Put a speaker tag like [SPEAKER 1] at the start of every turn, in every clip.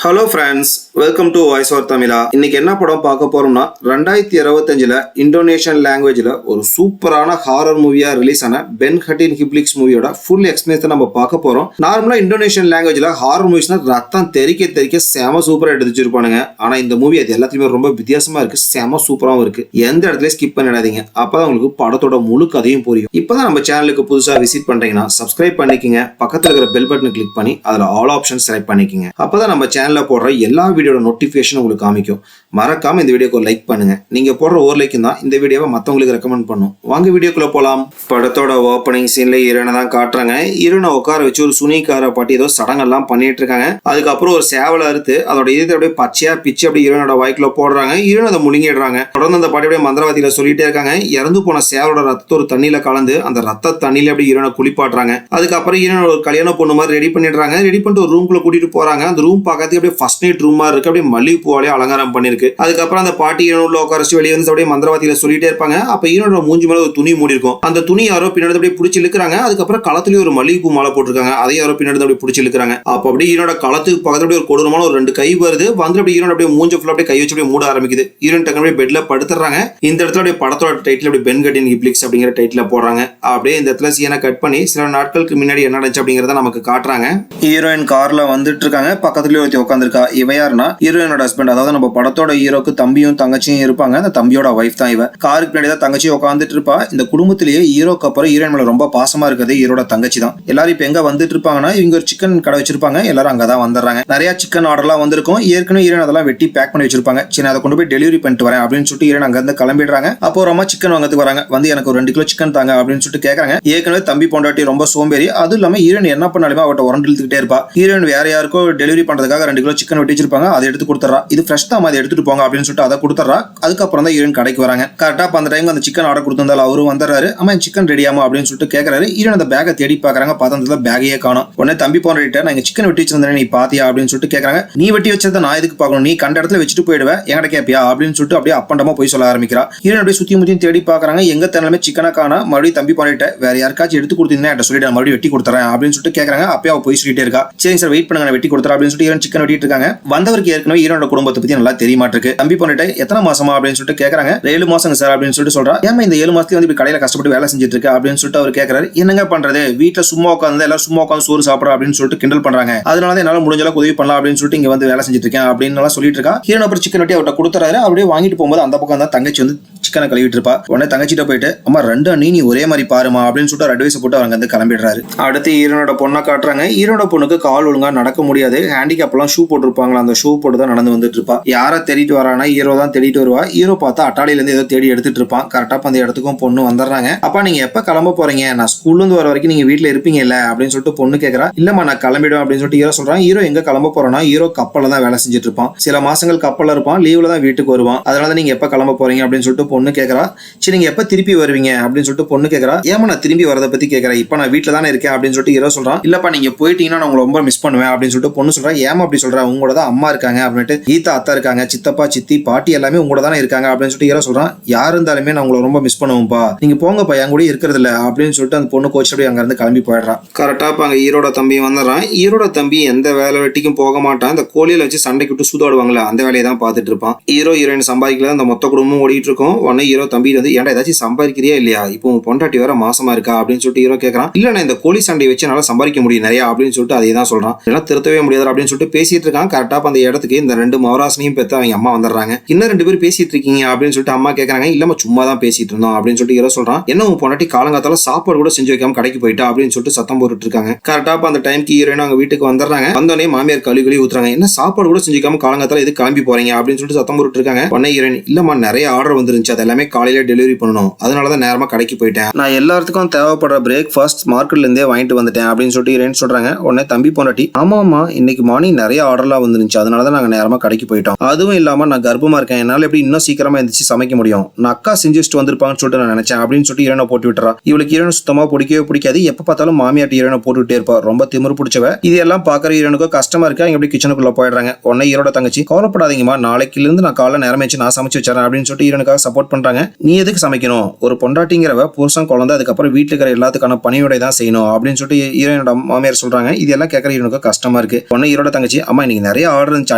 [SPEAKER 1] Hello friends, welcome to voice over தமிழா. இன்னைக்கு என்ன படம் பார்க்க போறோம்னா 2025 இந்தோனேஷியன் லாங்குவேஜ்ல ஒரு சூப்பரான ஹாரர் மூவியா ரிலீஸ் ஆன பென் ஹட்டின் ஹிப்ளிக்ஸ் மூவியோட ஃபுல் எக்ஸ்பிளேஷன் நம்ம பார்க்க போறோம். நார்மலா இந்தோனேஷியன் லாங்குவேஜ்ல ஹாரர் மூவிஸ்னா ரத்தம் தெறிக்க செம சூப்பரா எடுத்து வச்சிருப்பானுங்க. ஆனா இந்த மூவி அது எல்லாத்தையுமே ரொம்ப வித்தியாசமா இருக்கு, செம சூப்பராகவும் இருக்கு. எந்த இடத்துல ஸ்கிப் பண்ணிடாதீங்க, அப்பதான் உங்களுக்கு படத்தோட முழு கதையும் புரியும். இப்பதான் நம்ம சேனலுக்கு புதுசா விசிட் பண்றீங்கன்னா சப்ஸ்கிரைப் பண்ணிக்கங்க, பக்கத்துல இருக்கிற பெல் பட்டன் கிளிக் பண்ணி அதுல ஆல் ஆப்ஷன் செலக்ட் பண்ணிக்கங்க. அப்பதான் நம்ம சேனல்ல போடுற எல்லா வீடியோட நோட்டிபிகேஷன் உங்களுக்கு காமிக்கும். மறக்காம இந்த வீடியோக்கு லைக் பண்ணுங்க. நீங்க போடுற ஒரு லைக் தான் இந்த வீடியோவை மத்தவங்களுக்கு ரெக்கமெண்ட் பண்ணும். வாங்க வீடியோக்குள்ள போலாம். படத்தோட ஓப்பனிங் சீன்ல ஹீரோனை தான் காட்டுறாங்க. ஹீரோனை உட்கார வச்சு ஒரு சுனிக்கார பாட்டி ஏதோ சடங்கெல்லாம் பண்ணிட்டு இருக்காங்க. அதுக்கப்புறம் ஒரு சேவலை அறுத்து அதோட இதயத்தை அப்படியே பச்சையா பிச்சு அப்படியே ஹீரோனோட வாய்க்குள்ள போடுறாங்க. ஹீரோனை அதை முழுங்கிடுறாங்க. தொடர்ந்து அந்த பாட்டி அப்படியே மந்திரவாதியில சொல்லிட்டே இருக்காங்க. இறந்து போன சேவலோட ரத்தத்தை ஒரு தண்ணியில கலந்து அந்த ரத்த தண்ணியில அப்படியே ஹீரோனை குளிப்பாட்டுறாங்க. அதுக்கப்புறம் ஹீரோனை ஒரு கல்யாண பொண்ணு மாதிரி ரெடி பண்ணிடுறாங்க. ரெடி பண்ணிட்டு ஒரு ரூம்குள்ள கூட்டிட்டு போறாங்க. அந்த ரூம் பார்க்கறதுக்கு அப்படியே ஃபர்ஸ்ட் நைட் ரூமா இருக்கு. அப்படியே மல்லிகை பூவாலே அலங்காரம் பண்ணிருக்கு. அதுக்கப்புறம் அந்த பாட்டி ஹீரோனுள்ள உட்காரச்சு வெளியே வந்து அப்படியே மந்திரவாதியில சொல்லிட்டே இருப்பாங்க. அப்ப ஹீரோனோட மூஞ்சி மேல ஒரு துணி மூடி இருக்கும். அந்த துணி யாரோ பின்னாடி அப்படியே பிடிச்சி இழுக்கிறாங்க. அதுக்கப்புறம் களத்துலயே ஒரு மல்லிகை பூ மாலை போட்டிருக்காங்க. அதை யாரோ பின்னாடி அப்படியே பிடிச்சி இழுக்கிறாங்க. அப்ப அப்படியே ஹீரோட களத்துக்கு பக்கத்துல ஒரு கொடூரமான ஒரு 2 கை வருது. வந்து அப்படியே ஹீரோன் அப்படியே மூஞ்ச ஃபுல்லா அப்படியே கை வச்சு அப்படியே மூட ஆரம்பிக்குது. ஹீரோன் டக்கு அப்படியே பெட்ல படுத்துறாங்க. இந்த இடத்துல அப்படியே படத்தோட டைட்டில் அப்படியே பென் ஹட்டின் ஹிப்ளிக்ஸ் அப்படிங்கிற டைட்டில் போடுறாங்க. அப்படியே இந்த இடத்துல சீனை கட் பண்ணி சில நாட்களுக்கு முன்னாடி என்ன நடந்துச்சு அப்படிங்கறத நமக்கு காட்டுறாங்க. ஹீரோயின் கார்ல வந்துட்டு இருக்காங்க. பக்கத்துலயே ஒருத்தி உட்காந்துருக்கா. இவ யாருன்னா ஹீரோயினோட ஹஸ்பண்ட். அதாவது நம்ம படத்தோட ஹீரோக்கு தம்பியும் தங்கச்சியும் இருப்பாங்க. அந்த தம்பியோட வைஃப் தான் இவ. காருக்கு பின்னாடி தான் தங்கச்சி உட்காந்துட்டு இருப்பா. இந்த குடும்பத்திலேயே ஹீரோக்கு அப்புறம் ஹீரோயின் மேல ரொம்ப பாசமா இருக்கிறது ஹீரோட தங்கச்சி தான். எல்லாரும் இப்ப எங்க வந்துட்டு இருப்பாங்கன்னா இவங்க ஒரு சிக்கன் கடை வச்சிருப்பாங்க. எல்லாரும் அங்கதான் வந்துடுறாங்க. நிறைய சிக்கன் ஆர்டர்லாம் வந்திருக்கும். ஏற்கனவே ஹீரோயின் அதெல்லாம் வெட்டி பேக் பண்ணி வச்சிருப்பாங்க. சரி, அதை கொண்டு போய் டெலிவரி பண்ணிட்டு வரேன் அப்படின்னு சொல்லிட்டு ஹீரோயின் அங்க இருந்து கிளம்பிடுறாங்க. அப்போ ஒரு அம்மா சிக்கன் வாங்கிறதுக்கு வராங்க. வந்து எனக்கு ஒரு 2 கிலோ சிக்கன் தாங்க அப்படின்னு சொல்லிட்டு கேட்கறாங்க. ஏற்கனவே தம்பி பொண்டாட்டி ரொம்ப சோம்பேறி. அதுவும் இல்லாம ஹீரோயின் என்ன பண்ணாலுமே அவட்ட உரண்டு இழுத்துக்கிட்டே இருப்பா. ஹீரோயின் வேற யாருக்கோ டெலிவரி பண்றதுக்காக 2 கிலோ சிக்கன் வெட்டி வச்சிருப்பாங்க. அதை எடுத்து கொடுத்துறா. இது ஃப்ரெஷ் தான், அதை எடுத்துட்டு போங்க அப்படின்னு சொல்லிட்டு அதை கொடுத்துறா. அதுக்கப்புறம் தான் ஹீரோயின் கடைக்கு வராங்க. கரெக்டா அந்த டைம் அந்த சிக்கன் ஆர்டர் கொடுத்திருந்தாலும் அவரும் வந்துறாரு. அம்மா சிக்கன் ரெடியாமா அப்படின்னு சொல்லிட்டு கேட்கறாரு. ஹீரோயின் அந்த பேக்கை தேடி பாக்குறாங்க. பார்த்தா பேக்கையே காணும். உடனே தம்பி பொண்டாட்டி நான் இங்க சிக்கன் வெட்டி வச்சிருந்தேன், நீ பாத்தியா அப்படின்னு சொல்லிட்டு கேட்கறாங்க. நீ வெட்டி வச்சதை நான் எதுக்கு பார்க்கணும், நீ கண்ட இடத்துல வச்சுட்டு போயிடுவேன், என்கிட்ட கேப்பியா அப்படின்னு சொல்லிட்டு அப்படியே அப்பண்டமா போய் சொல்ல ஆரம்பிக்கிறா. ஹீரோயின் அப்படியே சுத்தி முத்தி தேடி பாக்குறாங்க. எங்க தேனாலுமே சிக்கனை காணா. மறுபடியும் தம்பி பொண்டாட்டி வேற யாருக்காச்சும் எடுத்து கொடுத்தீங்கன்னா என்கிட்ட சொல்லிட்டு மறுபடியும் வெட்டி கொடுத்துறேன் அப்படின்னு சொல்லிட்டு கேட்கறாங்க. அப்பயே அவ போய் சொல்லிட்டே இருக்கா. சரி சார் வெயிட் பண்ணுங்க, வெட்டி கொடுத்துறேன் அப்படின்னு சொல்லிட்டு ஹீரோயின் சிக்கன் வெட்டிட்டு இருக்காங்க. வந்தவருக்கு ஏற்கனவே ஹீரோனோட குடும்பத்தை பத்தி நல்லா தெரிய மாட்டிருக்கு. தம்பி பொண்டாட்டி எத்தனை மாசமா அப்படின்னு சொல்லிட்டு கேட்கறாங்க. 7 மாசங்க சார் அப்படின்னு சொல்லிட்டு சொல்றா. ஏமா இந்த 7 மாசத்துல வந்து கடையில கஷ்டப்பட்டு வேலை செஞ்சுட்டு இருக்கு அப்படின்னு சொல்லிட்டு அவர் கேட்கறாரு. என்னங்க பண்றது, வீட்டுல சும்மா உட்காந்து எல்லாரும் சும்மா உட்காந்து சோறு சாப்பிடுறா அப்படின்னு சொல்லிட்டு கிண்டல் பண்றாங்க. அதனால என்னால முடிஞ்ச அளவுக்கு உதவி பண்ணலாம் அப்படின்னு சொல்லிட்டு இங்க வந்து வேலை செஞ்சுட்டு இருக்கேன் அப்படின்னு சொல்லிட்டு இருக்கா. ஹீரோன் அப்புறம் சிக்கன் வெட்டி அவர்கிட்ட கொடுத்துறாரு. அப்படியே வாங்கிட்டு போகும்போது அந்த பக்கம் தான் தங்கச்சி வந்து சிக்கனை கழுவிட்டு இருப்பா. உடனே தங்கச்சிட்ட போயிட்டு அம்மா 2 அண்ணி நீ ஒரே மாதிரி பாருமா அப்படின்னு சொல்லிட்டு ஒரு அட்வைஸ் போட்டு அவங்க வந்து கிளம்பிடுறாரு. அடுத்து ஹீரோனோட பொண்ணை காட்டுறாங்க. ஹீரோனோட பொண்ணுக்கு கால் ஒழுங்கா நடக்க முடியாது. ஹேண்டிகேப் எல்லாம் ஷூ போட்டுருப்பாங்களா, அந்த ஷூ போட்டு தான் நடந்து வந்துட்டு இருப்பா. யாரை தேடிட்டு வரானா ஹீரோ தான் தேடிட்டு வருவா. ஹீரோ பார்த்தா அட்டாளில இருந்து ஏதோ தேடி எடுத்துட்டு இருப்பான். கரெக்டா அந்த இடத்துக்கும் பொண்ணு வந்துடுறாங்க. அப்பா நீங்க எப்ப கிளம்ப போறீங்க, நான் ஸ்கூல்ல இருந்து வர வரைக்கும் நீங்க வீட்டுல இருப்பீங்க இல்ல அப்படின்னு சொல்லிட்டு பொண்ணு கேட்கறா. இல்லம்மா நான் கிளம்பிடுவேன் அப்படின்னு சொல்லிட்டு ஹீரோ சொல்றான். ஹீரோ எங்க கிளம்ப போறோம்னா ஹீரோ கப்பல்ல தான் வேலை செஞ்சுட்டு இருப்பான். சில மாசங்கள் கப்பல்ல இருப்பான், லீவ்ல தான் வீட்டுக்கு வருவான். அதனால நீங்க எப்ப கிளம்ப போறீங்க அப்படின்னு சொல்லிட்டு பொண்ணு கேட்கறா. சரி நீங்க எப்ப திருப்பி வருவீங்க அப்படின்னு சொல்லிட்டு பொண்ணு கேட்கறா. ஏமா நான் திரும்பி வரதை பத்தி கேட்கறேன், இப்ப நான் வீட்டுல தானே இருக்கேன் அப்படின்னு சொல்லிட்டு ஹீரோ சொல்றான். இல்லப்பா நீங்க போயிட்டீங்கன்னா நான் உங்களை ரொம்ப மிஸ் பண்ணுவேன் அப்படின்னு சொல்லிட்டு பொண்ணு சொல்றா. ஏமா அப்படி சொல்றா, உங்களோட தான் அம்மா இருக்காங்க அப்படின்ட்டு, கீதா அத்தா இருக்காங்க, சித்தப்பா சித்தி பாட்டி எல்லாமே உங்களோட தானே இருக்காங்க அப்படின்னு சொல்லிட்டு ஹீரோ சொல்றான். யாரு இருந்தாலுமே நான் உங்களை ரொம்ப மிஸ் பண்ணுவோம்ப்பா, நீங்க போங்கப்பா என் கூட இருக்கிறது இல்ல அப்படின்னு சொல்லிட்டு அந்த பொண்ணு கோச்சு அப்படியே அங்க இருந்து கிளம்பி போயிடுறான். கரெக்டா அங்க ஹீரோட தம்பி வந்துடுறான். ஹீரோட தம்பி எந்த வேலை வெட்டிக்கும் போக மாட்டான். இந்த கோழியில வச்சு சண்டைக்கு விட்டு சூதாடுவாங்களா அந்த வேலையை தான் பார்த்துட்டு இருப்பான். ஹீரோ ஹீரோயின் சம்பாதிக்கல, அந்த மொத்த குடும்பமும் ஓடிட்டு இருக்கும். உடனே ஹீரோ தம்பி வந்து ஏன்டா ஏதாச்சும் சம்பாதிக்கிறியா இல்லையா, இப்போ உன் பொண்டாட்டி வேற மாசமா இருக்கா அப்படின்னு சொல்லிட்டு ஹீரோ கேட்கறான். இல்ல நான் இந்த கோழி சண்டையை வச்சு நல்லா சம்பாதிக்க முடியும் நிறைய அப்படின்னு சொல்லிட்டு அதே தான் சொல்றான். இதெல்லாம் திருத்தவே முடியாது அப்படின்னு சொல்லிட்டு பேசிட்டு இருக்கான். கரெக்டா அந்த இடத்துக்கு இந்த 2 மவராசனையும் பெற்று அவங்க அம்மா வந்துடுறாங்க. இன்னும் 2 பேர் பேசிட்டு இருக்கீங்க அப்படின்னு சொல்லிட்டு அம்மா கேட்கறாங்க. இல்லம்மா சும்மா தான் பேசிட்டு இருந்தோம் அப்படின்னு சொல்லிட்டு ஹீரோ சொல்றான். என்ன உன் பொண்டாட்டி காலங்காத்தால சாப்பாடு கூட செஞ்சு வைக்காம கடைக்கு போயிட்டா அப்படின்னு சொல்லிட்டு சத்தம் போட்டுட்டு இருக்காங்க. கரெக்டா அந்த டைம்க்கு ஹீரோயின் அவங்க வீட்டுக்கு வந்துடுறாங்க. வந்தோடனே மாமியார் கழுவி ஊத்துறாங்க. என்ன சாப்பாடு கூட செஞ்சுக்காம காலங்காத்தால எது கிளம்பி போறீங்க அப்படின்னு சொல்லிட்டு சத்தம் போட்டுட்டு இருக்காங்க. உடனே ஹீரோயின் இல்லம்மா நிறைய ஆர்டர் வந்துருந்துச்சு, அது எல்லாமே காலையில டெலிவரி பண்ணணும், அதனாலதான் நேரமா கடைக்கு போயிட்டேன், நான் எல்லாத்துக்கும் தேவைப்படுற பிரேக்ஃபாஸ்ட் மார்க்கெட்ல இருந்தே வாங்கிட்டு வந்துட்டேன் அப்படின்னு சொல்லிட்டு ஹீரோயின் சொல்றாங்க. உடனே தம்பி பொண்டாட்டி ஆமாமா இன்னைக்கு மார்னிங் நிறைய ஆர்டர்லாம் வந்துருந்துச்சு, அதனாலதான் நாங்க நேரமா கடைக்கு போயிட்டோம், அதுவும் இல்லாம நான் கர்ப்பமா இருக்கேன், என்னால எப்படி இன்னும் சீக்கிரமா எந்திரிச்சு சமைக்க முடியும், நான் அக்கா செஞ்சு வச்சுட்டு வந்திருப்பாங்கன்னு சொல்லிட்டு நான் நினைச்சேன் அப்படின்னு சொல்லிட்டு ஹீரோனை போட்டு விட்டுறா. இவளுக்கு ஹீரோனை சுத்தமா பிடிக்கவே பிடிக்காது. எப்ப பார்த்தாலும் மாமியாட்டி ஹீரோனை போட்டுட்டே இருப்பா. ரொம்ப திமிரு பிடிச்சவ. இது எல்லாம் பாக்குற ஹீரோனுக்கு கஷ்டமா இருக்கு. அவங்க எப்படி கிச்சனுக்குள்ள போயிடுறாங்க. உடனே ஹீரோட தங்கச்சி கவலைப்படாதீங்கம்மா, நாளைக்குல இருந்து நான் காலைல நேரமே நான் சமைச்சு வச்சேன் அப்படின்னு சொல்லிட்டு ஹீரோனுக்காக சப்போர்ட் பண்றாங்க. நீ எதுக்கு சமைக்கணும், ஒரு பொண்டாட்டிங்கிறவ புருஷன் குழந்தை அதுக்கப்புறம் வீட்டுல இருக்கிற எல்லாத்துக்கான பணியோட தான் செய்யணும் அப்படின்னு சொல்லிட்டு ஹீரோயினோட மாமியார் சொல்றாங்க. இதெல்லாம் கேட்கற ஹீரோனுக்கு கஷ்டமா இருக்கு. உடனே ஹீரோட தங்கச்சி, அம்மா இன்னைக்கு நிறைய ஆர்டர் இருந்துச்சு,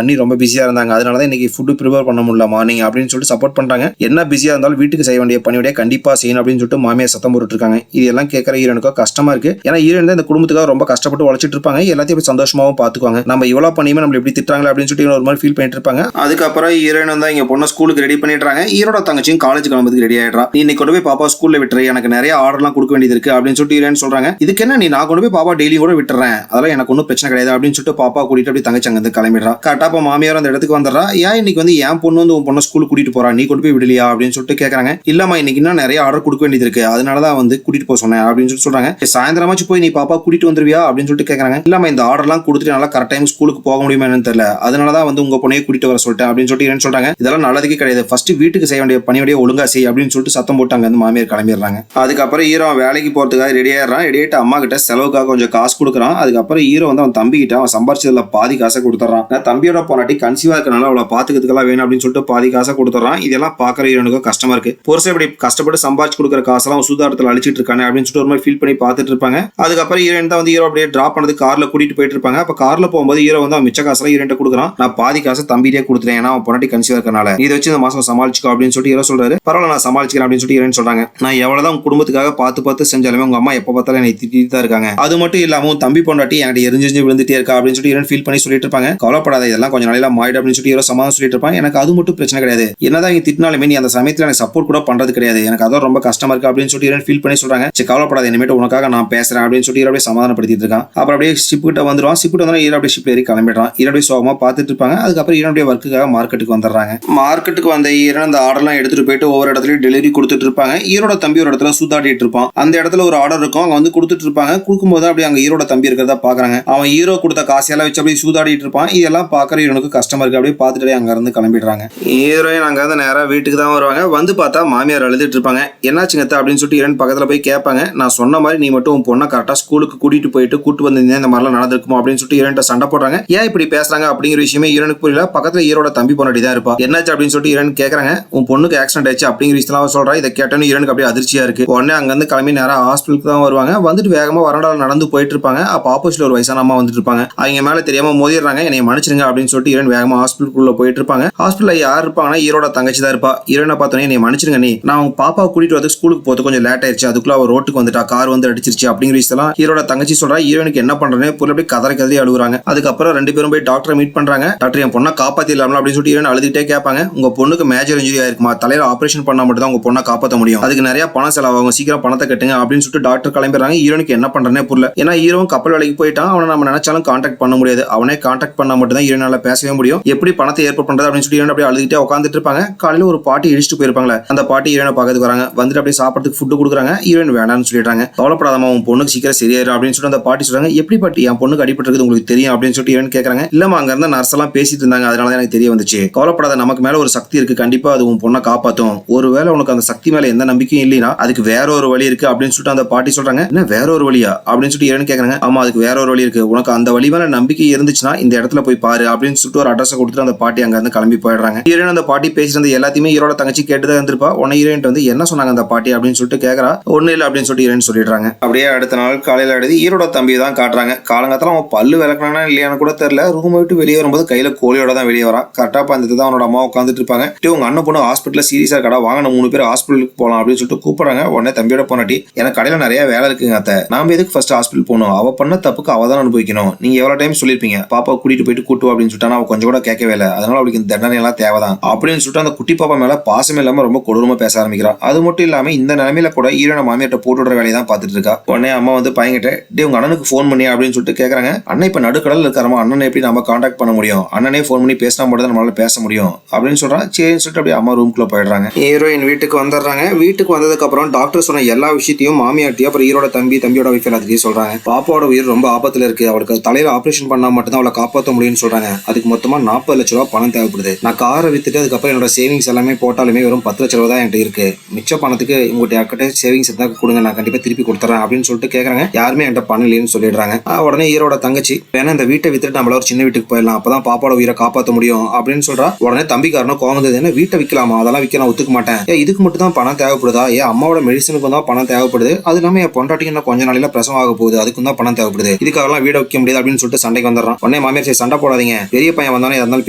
[SPEAKER 1] அண்ணி ரொம்ப பிஸியா இருந்தாங்க, அதனாலதான் இன்னைக்கு ஃபுட் ப்ரிப்பேர் பண்ண முடியல மார்னிங் அப்படின்னு சொல்லிட்டு சப்போர்ட் பண்றாங்க. என்ன பிஸியா இருந்தாலும் வீட்டுக்கு செய்ய வேண்டிய பணியோட கண்டிப்பா செய்யணும் அப்படின்னு சொல்லிட்டு மாமியார் சத்தம் போட்டு இருக்காங்க. இதெல்லாம் கேட்கற ஹீரோனுக்கு கஷ்டமா இருக்கு. ஏன்னா ஹீரோயின் தான் இந்த குடும்பத்துக்காக ரொம்ப கஷ்டப்பட்டு உழைச்சிட்டு இருப்பாங்க. எல்லாத்தையும் சந்தோஷமாவும் பாத்துக்குவாங்க. நம்ம இவ்வளவு பண்ணியுமே நம்ம எப்படி திட்டுறாங்களே அப்படின்னு சொல்லிட்டு ஒரு மாதிரி ஃபீல் பண்ணிட்டு இருப்பாங்க. அதுக்கப்புறம் ஹீரோயின் வந்து இங்க பொண்ணு ஸ்கூலுக்கு ரெடி பண்ணிடுறாங்க. ஹீரோட தங்கச்சியும் காலேஜ் கிளம்புறதுக்கு ரெடி ஆயிடுறா. நீ இன்னைக்கு கொண்டு போய் பாப்பா ஸ்கூல்ல விட்டுரு, எனக்கு நிறைய ஆர்டர்லாம் கொடுக்க வேண்டியது இருக்கு அப்படின்னு சொல்லிட்டு ஹீரோயின் சொல்றாங்க. இதுக்கு என்ன, நீ நான் கொண்டு போய் பாப்பா டெய்லி கூட விட்டுறேன், அதெல்லாம் எனக்கு ஒன்றும் பிரச்சனை கிடையாது அப்படின்னு சொல்லிட்டு பாப்பா கூட்டிட்டு அப்படி தங்கச்சி அங்க இருந்து கிளம்பிடுறா. கரெக்டா அப்ப மாமியார் அந்த இடத்துக்கு வந்துடுறா. ஏன் இன்னைக்கு வந்து என் பொண்ணு வந்து உன் பொண்ணு ஸ்கூலுக்கு கூட்டிட்டு போறா, நீ கொண்டு போய் விடலையா அப்படின்னு சொல்லிட்டு கேட்கறாங்க. இல்லம்மா இன்னைக்கு இன்னும் நிறைய ஆர்டர் கொடுக்க வேண்டியது இருக்கு, அதனாலதான் வந்து கூட்டிட்டு போக சொன்னேன் அப்படின்னு சொல்லிட்டு சொல்றாங்க. சாயந்தரமாச்சு போய் நீ பாப்பா கூட்டிட்டு வந்துருவியா அப்படின்னு சொல்லிட்டு கேட்கறாங்க. இல்லம்மா இந்த ஆர்டர்லாம் கொடுத்துட்டு நல்லா கரெக்ட் டைம் ஸ்கூலுக்கு போக முடியுமா என்னன்னு தெரியல, அதனாலதான் வந்து உங்க பொண்ணையை கூட்டிட்டு வர சொல்லிட்டேன் அப்படின்னு சொல்லிட்டு சொல்றாங்க. இதெல்லாம் நல்லதுக்கே கிடையாது, ஃபர்ஸ்ட் வீட்டுக்கு செய்ய வேண்டிய பணியோட ஒழுங்கா செய் அப்படின்னு சொல்லிட்டு சத்தம் போட்டு அங்க வந்து மாமியார் கிளம்பிடுறாங்க. அதுக்கப்புறம் ஹீரோ வேலைக்கு போறதுக்காக ரெடி ஆயிடுறான். ரெடி ஆயிட்டு அம்மா கிட்ட செலவுக்காக கொஞ்சம் காசு கொடுக்குறான். அதுக்கப்புறம் ஹீரோ வந்து அவன் தம்பி கிட்ட அவன் சம்பாரிச்சதுல பாதி காசை கொடுத்துறான். தம்பியோட பொண்டாட்டி கன்சீவா இருக்கனால அவளை பாத்துக்கிறதுக்கெல்லாம் வேணும் அப்படின்னு சொல்லிட்டு பாதி காசை கொடுத்துறான். இதெல்லாம் பாக்குற ஹீரோனுக்கு கஷ்டமா இருக்கு. புருஷன் இப்படி கஷ்டப்பட்டு சம்பாரிச்சு கொடுக்குற காசெல்லாம் சூதாட்டத்தில் அழிச்சிட்டு இருக்கானே அப்படின்னு சொல்லிட்டு ஒரு மாதிரி ஃபீல் பண்ணி பார்த்துட்டு இருப்பாங்க. அதுக்கப்புறம் ஹீரோயின் தான் வந்து ஹீரோ அப்படியே டிராப் பண்ணது கார்ல கூட்டிட்டு போயிட்டு இருப்பாங்க. அப்ப கார்ல போகும்போது ஹீரோ வந்து அவன் மிச்ச காசெல்லாம் ஹீரோயின் கொடுக்குறான். நான் பாதி காசை தம்பிட்டே கொடுத்துறேன், ஏன்னா அவன் பொண்டாட்டி கன்சீவா இருக்கனால இதை வச்சு இந்த மாசம் சமாளிச்சுக்கோ அப்படின்னு சொல்லிட்டு ஹீரோ சொல்றாரு. பரவாயில்ல நான் சமாளிச்சுக்கிறேன் அப்படின்னு சொல்லிட்டு ஹீரோயின் சொல்றாங்க. நான் எவ்வளவுதான் உங்க குடும்பத்துக்காக பார்த்து செஞ்சாலுமே உங்க அம்மா எப்ப பார்த்தாலும் என்னை திட்டிட்டு தான் இருக்காங்க, அது மட்டும் இல்லாம தம்பி பொண்டாட்டி என்கிட்ட எரிஞ்சு விழுந்துட்டே இருக்கா அப்படின்னு சொல்லிட்டு ஹீரோயின் ஃபீல் பண்ணி சொல்லிட்டு இருப்பாங்க. கவலைப்படாத, இதெல்லாம் கொஞ்சம் நாளையில மாறிடும் அப்படின்னு சொல்லிட்டு ஹீரோ சமாதானம் சொல்லிட்டு இருப்பாங்க. எனக்கு அது மட்டும் பிரச்சனை கிடையாது, என்னதான் இங்க திட்டினாலுமே நீ அந்த சமயத்துல எனக்கு சப்போர்ட் கூட பண்றது கிடையாது, எனக்கு அதான் ரொம்ப கஷ்டமா இருக்கு அப்படின்னு சொல்லிட்டு ஹீரோயின் ஃபீல் பண்ணி சொல்றாங்க. சரி கவலைப்படாத, இனிமேட்டு உனக்காக நான் பேசுறேன் அப்படின்னு சொல்லிட்டு அப்படியே சமாதானப்படுத்திட்டு இருக்கான். அப்புறம் அப்படியே ஷிப் கிட்ட வந்துருவான். ஷிப் கிட்ட வந்து ஹீரோ அப்படியே ஷிப்ல ஏறி கிளம்பிடுறான். ஹீரோ அப்படியே சோகமா பார்த்துட்டு இருப்பாங்க. அதுக்கப்புறம் ஹீரோ அப்படியே ஒர்க்குக்காக மார்க்கெட்டுக்கு வந்துடுறாங்க. மார்க்கெட்டுக்கு வந்த ஹீரோ அந்த ஆர்டர்லாம் எடுத்துட்டு போயிட்டு ஒவ்வொரு இடத்துலயும் டெலிவரி கொடுத்துட்டு இருப்பாங்க. ஹீரோட தம்பி ஒரு இடத்துல சூதாடிட்டு இருப்பான். அந்த இடத்துல ஒரு ஆர்டர் இருக்கும், அங்க வந்து கொடுத்துட்டு இருப்பாங்க. கொடுக்கும்போது அப்படியே அங்க ஹீரோட தம்பி இருக்கிறதா பாக்குறாங்க. அவன் ஹீரோ கொடுத்த காசையெல்லாம் வச்சு அப்படியே சூதாடிட்டு இருப்பான். இதெல்லாம் பாக்குற ஹீரோனுக்கு கஷ்டமா இருக்கு. அப்படியே பார்த்துட்டு அங்க இருந்து கிளம்பிடுறாங்க. ஹீரோயின் அங்க இருந்து நேரா வீட்டுக்கு தான் வருவாங்க. வந்து பார்த்தா மாமியார் அழுதுட்டு இருப்பாங்க. என்னாச்சுங்க அப்படின்னு சொல்லிட்டு ஹீரோயின் பக்கத்துல போய் கேட்பாங்க. நான் சொன்ன மாதிரி நீ மட்டும் உன் பொண்ணை கரெக்டா ஸ்கூலுக்கு கூட்டிட்டு போயிட்டு கூட்டு வந்திருந்தேன், இந்த மாதிரிலாம் நடந்திருக்குமோ அப்படின்னு சொல்லிட்டு ஹீரோயின்ட்ட சண்டை போடுறாங்க. ஏன் இப்படி பேசுறாங்க அப்படிங்கிற விஷயமே ஹீரோனுக்கு புரியல. பக்கத்துல ஹீரோட தம்பி பொண்டாட்டி தான் இருப்பா. என்னாச்சு அப்படின்னு சொல்லிட்டு ஹீரோயின் கேட்கறாங்க. உன் பொண்ணுக்கு ஆக்சிடென்ட் ஆயிடுச்சு அப்படிங்கிற விஷயம் சொல்றா. இதை கேட்டோன்னு ஹீரோனுக்கு அப்படியே அதிர்ச்சியா இருக்கு. உடனே அங்க இருந்து கிளம்பி நேரா ஹாஸ்பிட்டலுக்கு தான் வருவாங்க. வந்துட்டு வேகமா வராண்டால நடந்து போயிட்டு இருப்பாங்க. அப்ப ஆப்போசிட்ல ஒரு வயசான அம்மா வந்துட்டு இருப்பாங்க. அவங்க மேல தெரியாம மோதிடுறாங்க. என்னை மன்னிச்சிருங்க அப்படின்னு சொல்லிட்டு ஹீரோயின் வேகமா ஹாஸ்பிட்டலுக்குள்ள போயிட்டு இருப்பாங்க. ஹாஸ்பிட்டல்ல யார் இருப்பாங்கன்னா ஹீரோட தங்கச்சி தான் இருப்பா. ஹீரோனை பார்த்தோன்னே என்னை மன்னிச்சிருங்க, நீ நான் உங்க பாப்பாவை கூட்டிட்டு வந்து ஸ்கூலுக்கு போறது கொஞ்சம் லேட் ஆயிடுச்சு, அதுக்குள்ள அவர் ரோட்டுக்கு வந்துட்டா, கார் வந்து அடிச்சிருச்சு அப்படிங்கிற விஷயம் ஹீரோட தங்கச்சி சொல்றா. ஹீரோனுக்கு என்ன பண்றேன்னு புரிய அப்படியே கதறி அழுகுறாங்க. அதுக்கப்புறம் ரெண்டு பேரும் போய் டாக்டரை மீட் பண்றாங்க. டாக்டர் என் பொண்ணை காப்பாத்திடலாம்ல அப்படின்னு சொல்லிட்டு ஹீரோயின் அழுதுகிட்டே கேட்பாங்க. உங்க பொண்ணுக்கு மேஜர் இன்ஜுரி ஆயிருக்குமா, தலையில ஆபரேஷன் பண்ணா மட்டும் தான் உங்க பொண்ணை காப்பாற்ற முடியும், அதுக்கு நிறைய பணம் செலவாகும், சீக்கிரம் பணத்தை கட்டுங்க அப்படின்னு சொல்லிட்டு டாக்டர் கிளம்பிடுறாங்க. ஹீரோனுக்கு என்ன பண்றேனே புரியல. ஏன்னா ஹீரோவும் கப்பல் வேலைக்கு போயிட்டான். அவனை நம்ம நினைச்சாலும் கான்டாக்ட் பண்ண முடியாது. அவனே கான்டாக்ட் பண்ணா மட்டும் தான் ஹீரோனால பேசவே முடியும். எப்படி பணத்தை ஏற்பாடு பண்றது அப்படின்னு சொல்லிட்டு ஹீரோன் அப்படியே அழுதுகிட்டே உட்காந்துட்டு இருப்பாங்க. காலையில ஒரு பாட்டி இடிச்சுட்டு போயிருப்பாங்களே, அந்த பாட்டி ஹீரோனை பார்க்கறதுக்கு வராங்க. வந்துட்டு அப்படியே சாப்பிட்றதுக்கு ஃபுட்டு கொடுக்குறாங்க. ஹீரோயின் வேணாம்னு சொல்லிடுறாங்க. கவலைப்படாதமா உன் பொண்ணுக்கு சீக்கிரம் சரியாயிரும் அப்படின்னு சொல்லிட்டு அந்த பாட்டி சொல்றாங்க. எப்படி பாட்டி என் பொண்ணுக்கு அடிபட்டு உங்களுக்கு தெரியும் அப்படின்னு சொல்லிட்டு ஹீரோயின் கேட்கறாங்க. இல்லமா அங்க இருந்த நர்ஸ் எல்லாம் பேசிட்டு இருந்தாங்க, அதனால எனக்கு தெரிய வந்துச்சு. கவலைப்படாத, நமக்கு மேல ஒரு சக்தி இருக்கு, கண்டிப்பா அது உன் பொண்ணை காப்பாத்தும். ஒருவேளை உனக்கு அந்த சக்தி மேல எந்த நம்பிக்கையும் இல்லைன்னா அதுக்கு வேற ஒரு வழி இருக்கு அப்படின்னு சொல்லிட்டு அந்த பாட்டி சொல்றாங்க. என்ன வேற ஒரு வழியா அப்படின்னு சொல்லிட்டு ஹீரோயின் கேட்கறாங்க. ஆமா அதுக்கு வேற ஒரு வழி இருக்கு, உனக்கு அந்த வழி மேல நம்பிக்கை இருந்துச்சுன்னா இந்த இடத்துல போய் பாரு அப்படின்னு சொல்லிட்டு ஒரு அட்ரஸ் கொடுத்துட்டு அந்த பாட்டி அங்க இருந்து கிளம்பி போயிடுறாங்க. ஹீரோயின் அந்த பாட்டி பேசிட்டு எல்லாத்தையுமே ஹீரோட தங்கச்சி கேட்டுதான் இருந்திருப்பா. உடனே ஹீரோயின் வந்து என்ன சொன்னாங்க அந்த பாட்டி அப்படின்னு சொல்லிட்டு கேட்கறா. ஒண்ணு இல்லை அப்படின்னு சொல்லிட்டு ஹீரோயின் சொல்லிடுறாங்க. அப்படியே அடுத்த நாள் காலையில எடுத்து ஹீரோட தம்பி தான் காட்டுறாங்க. காலங்காலத்துல அவன் பல்லு விளக்குறானா இல்லையான்னு கூட தெரியல. ரூம் விட்டு வெளியே வரும்போது கையில கோழியோட தான் வெளியே வரான். கரெக்டா பார்த்துட்டு தான் அவனோட அம்மா உட்காந்துட்டு இருப்பாங்க. உங்க அண்ணன் பொண்ணு ஹாஸ்பிட்டல்ல சீரியஸா கடை வாங்கின 3 பேர் ஹாஸ்பிட்டலுக்கு போலாம் அப்படின்னு சொல்லிட்டு கூப்பிடுறாங்க. உடனே தம்பியோட பொண்ணாட்டி எனக்கு கடையில நிறைய வேலை இருக்குங்க அத்தை, நாம எதுக்கு ஃபர்ஸ்ட் ஹாஸ்பிட்டல் போகணும், அவ பண்ண தப்புக்கு அவ தான் அனுபவிக்கணும், நீங்க எவ்வளவு டைம் சொல்லிருப்பீங்க பாப்பா கூட்டிட்டு போயிட்டு கூட்டு அப்படின்னு சொல்லிட்டு அவ கொஞ்சம் கூட கேட்கவே இல்லை, அதனால அவளுக்கு இந்த தண்டனை எல்லாம் தேவைதான் அப்படின்னு சொல்லிட்டு அந்த குட்டி பாப்பா மேல பாசம் இல்லாம ரொம்ப கொடூரமா பேச ஆரம்பிக்கிறான். அது மட்டும் இல்லாம இந்த நிலைமையில கூட ஹீரோன மாமியார்ட்ட போட்டு விடுற வேலையை தான் பார்த்துட்டு இருக்கா. உடனே அம்மா வந்து பையன்கிட்ட டே உங்க அண்ணனுக்கு ஃபோன் பண்ணி அப்படின்னு சொல்லிட்டு கேட்கறாங்க. அண்ணன் இப்ப நடுக்கடல் இருக்காரமா, அண்ணனை எப்படி நம்ம கான்டாக்ட் பண்ண முடியும், அண்ணனே ஃபோன் பண்ணி பேசினா மட்டும் தான் நம்மளால பேச முடியும் அப்படின்னு சொல்றான். சரின்னு சொல்லிட்டு அப்படியே அம்மா ரூம்குள்ள போயிடுறாங்க. ஹீரோயின் வீட்டுக்கு வந்துடுறாங்க. வீட்டுக்கு வந்ததுக்கு அப்புறம் டாக்டர் சொன்ன எல்லா விஷயத்தையும் மாமியார்ட்டியும் அப்புறம் ஹீரோட தம்பியோட வைஃப் எல்லாத்தையும் சொல்றாங்க. பாப்பாவோட உயிர் ரொம்ப ஆபத்துல இருக்கு, அவளுக்கு தலையில ஆபரேஷன் பண்ணா மட்டும் தான் அவளை காப்பாற்ற முடியும்னு சொல்றாங்க. அதுக்கு மொத்தமா 40 லட்ச ரூபாய் பணம் தேவைப்படுது. நான் காரை வித்துட்டு அதுக்கப்புறம் என்னோட சேவிங்ஸ் எல்லாமே போட்டாலுமே வெறும் 10 லட்ச ரூபாய் தான் என்கிட்ட இருக்கு. மிச்ச பணத்துக்கு உங்கள்கிட்ட யார்கிட்ட சேவிங்ஸ் இருந்தா கொடுங்க, நான் கண்டிப்பா திருப்பி கொடுத்துறேன் அப்படின்னு சொல்லிட்டு கேட்கறாங்க. யாருமே என்கிட்ட பண்ணலன்னு சொல்லிடுறாங்க. உடனே ஹீரோட தங்கச்சி வேணா இந்த வீட்டை வித்துட்டு நம்மள ஒரு சின்ன வீட்டுக்கு போயிடலாம், அப்பதான் பாப்பாவோட உயிரை காப்பாற்ற முடியும் அப்படின்னு சொல்றா. உடனே தம்பிக்காரனும் கோவம் வந்தது, என்ன வீட்டை விற்கலாமா, அதெல்லாம் விற்க வைக்க நான் ஒத்துக்க மாட்டேன். இதுக்கு மட்டும் தான் பணம் தேவைப்படுதா? அம்மாவோட மெடிசனுக்கு தான் பணம் தேவைப்படுது. அது இல்லாம என் பொண்டாட்டிக்கு இன்னும் கொஞ்ச நாளையில பிரசவம் ஆக போகுது, அதுக்கும் தான் பணம் தேவைப்படுது. இதுக்காகலாம் வீட வைக்க முடியாது அப்படின்னு சொல்லிட்டு சண்டைக்கு வந்துடுறான். உடனே மாமியார் சரி சண்டை போடாதீங்க, பெரிய பையன் வந்தானே இருந்தாலும்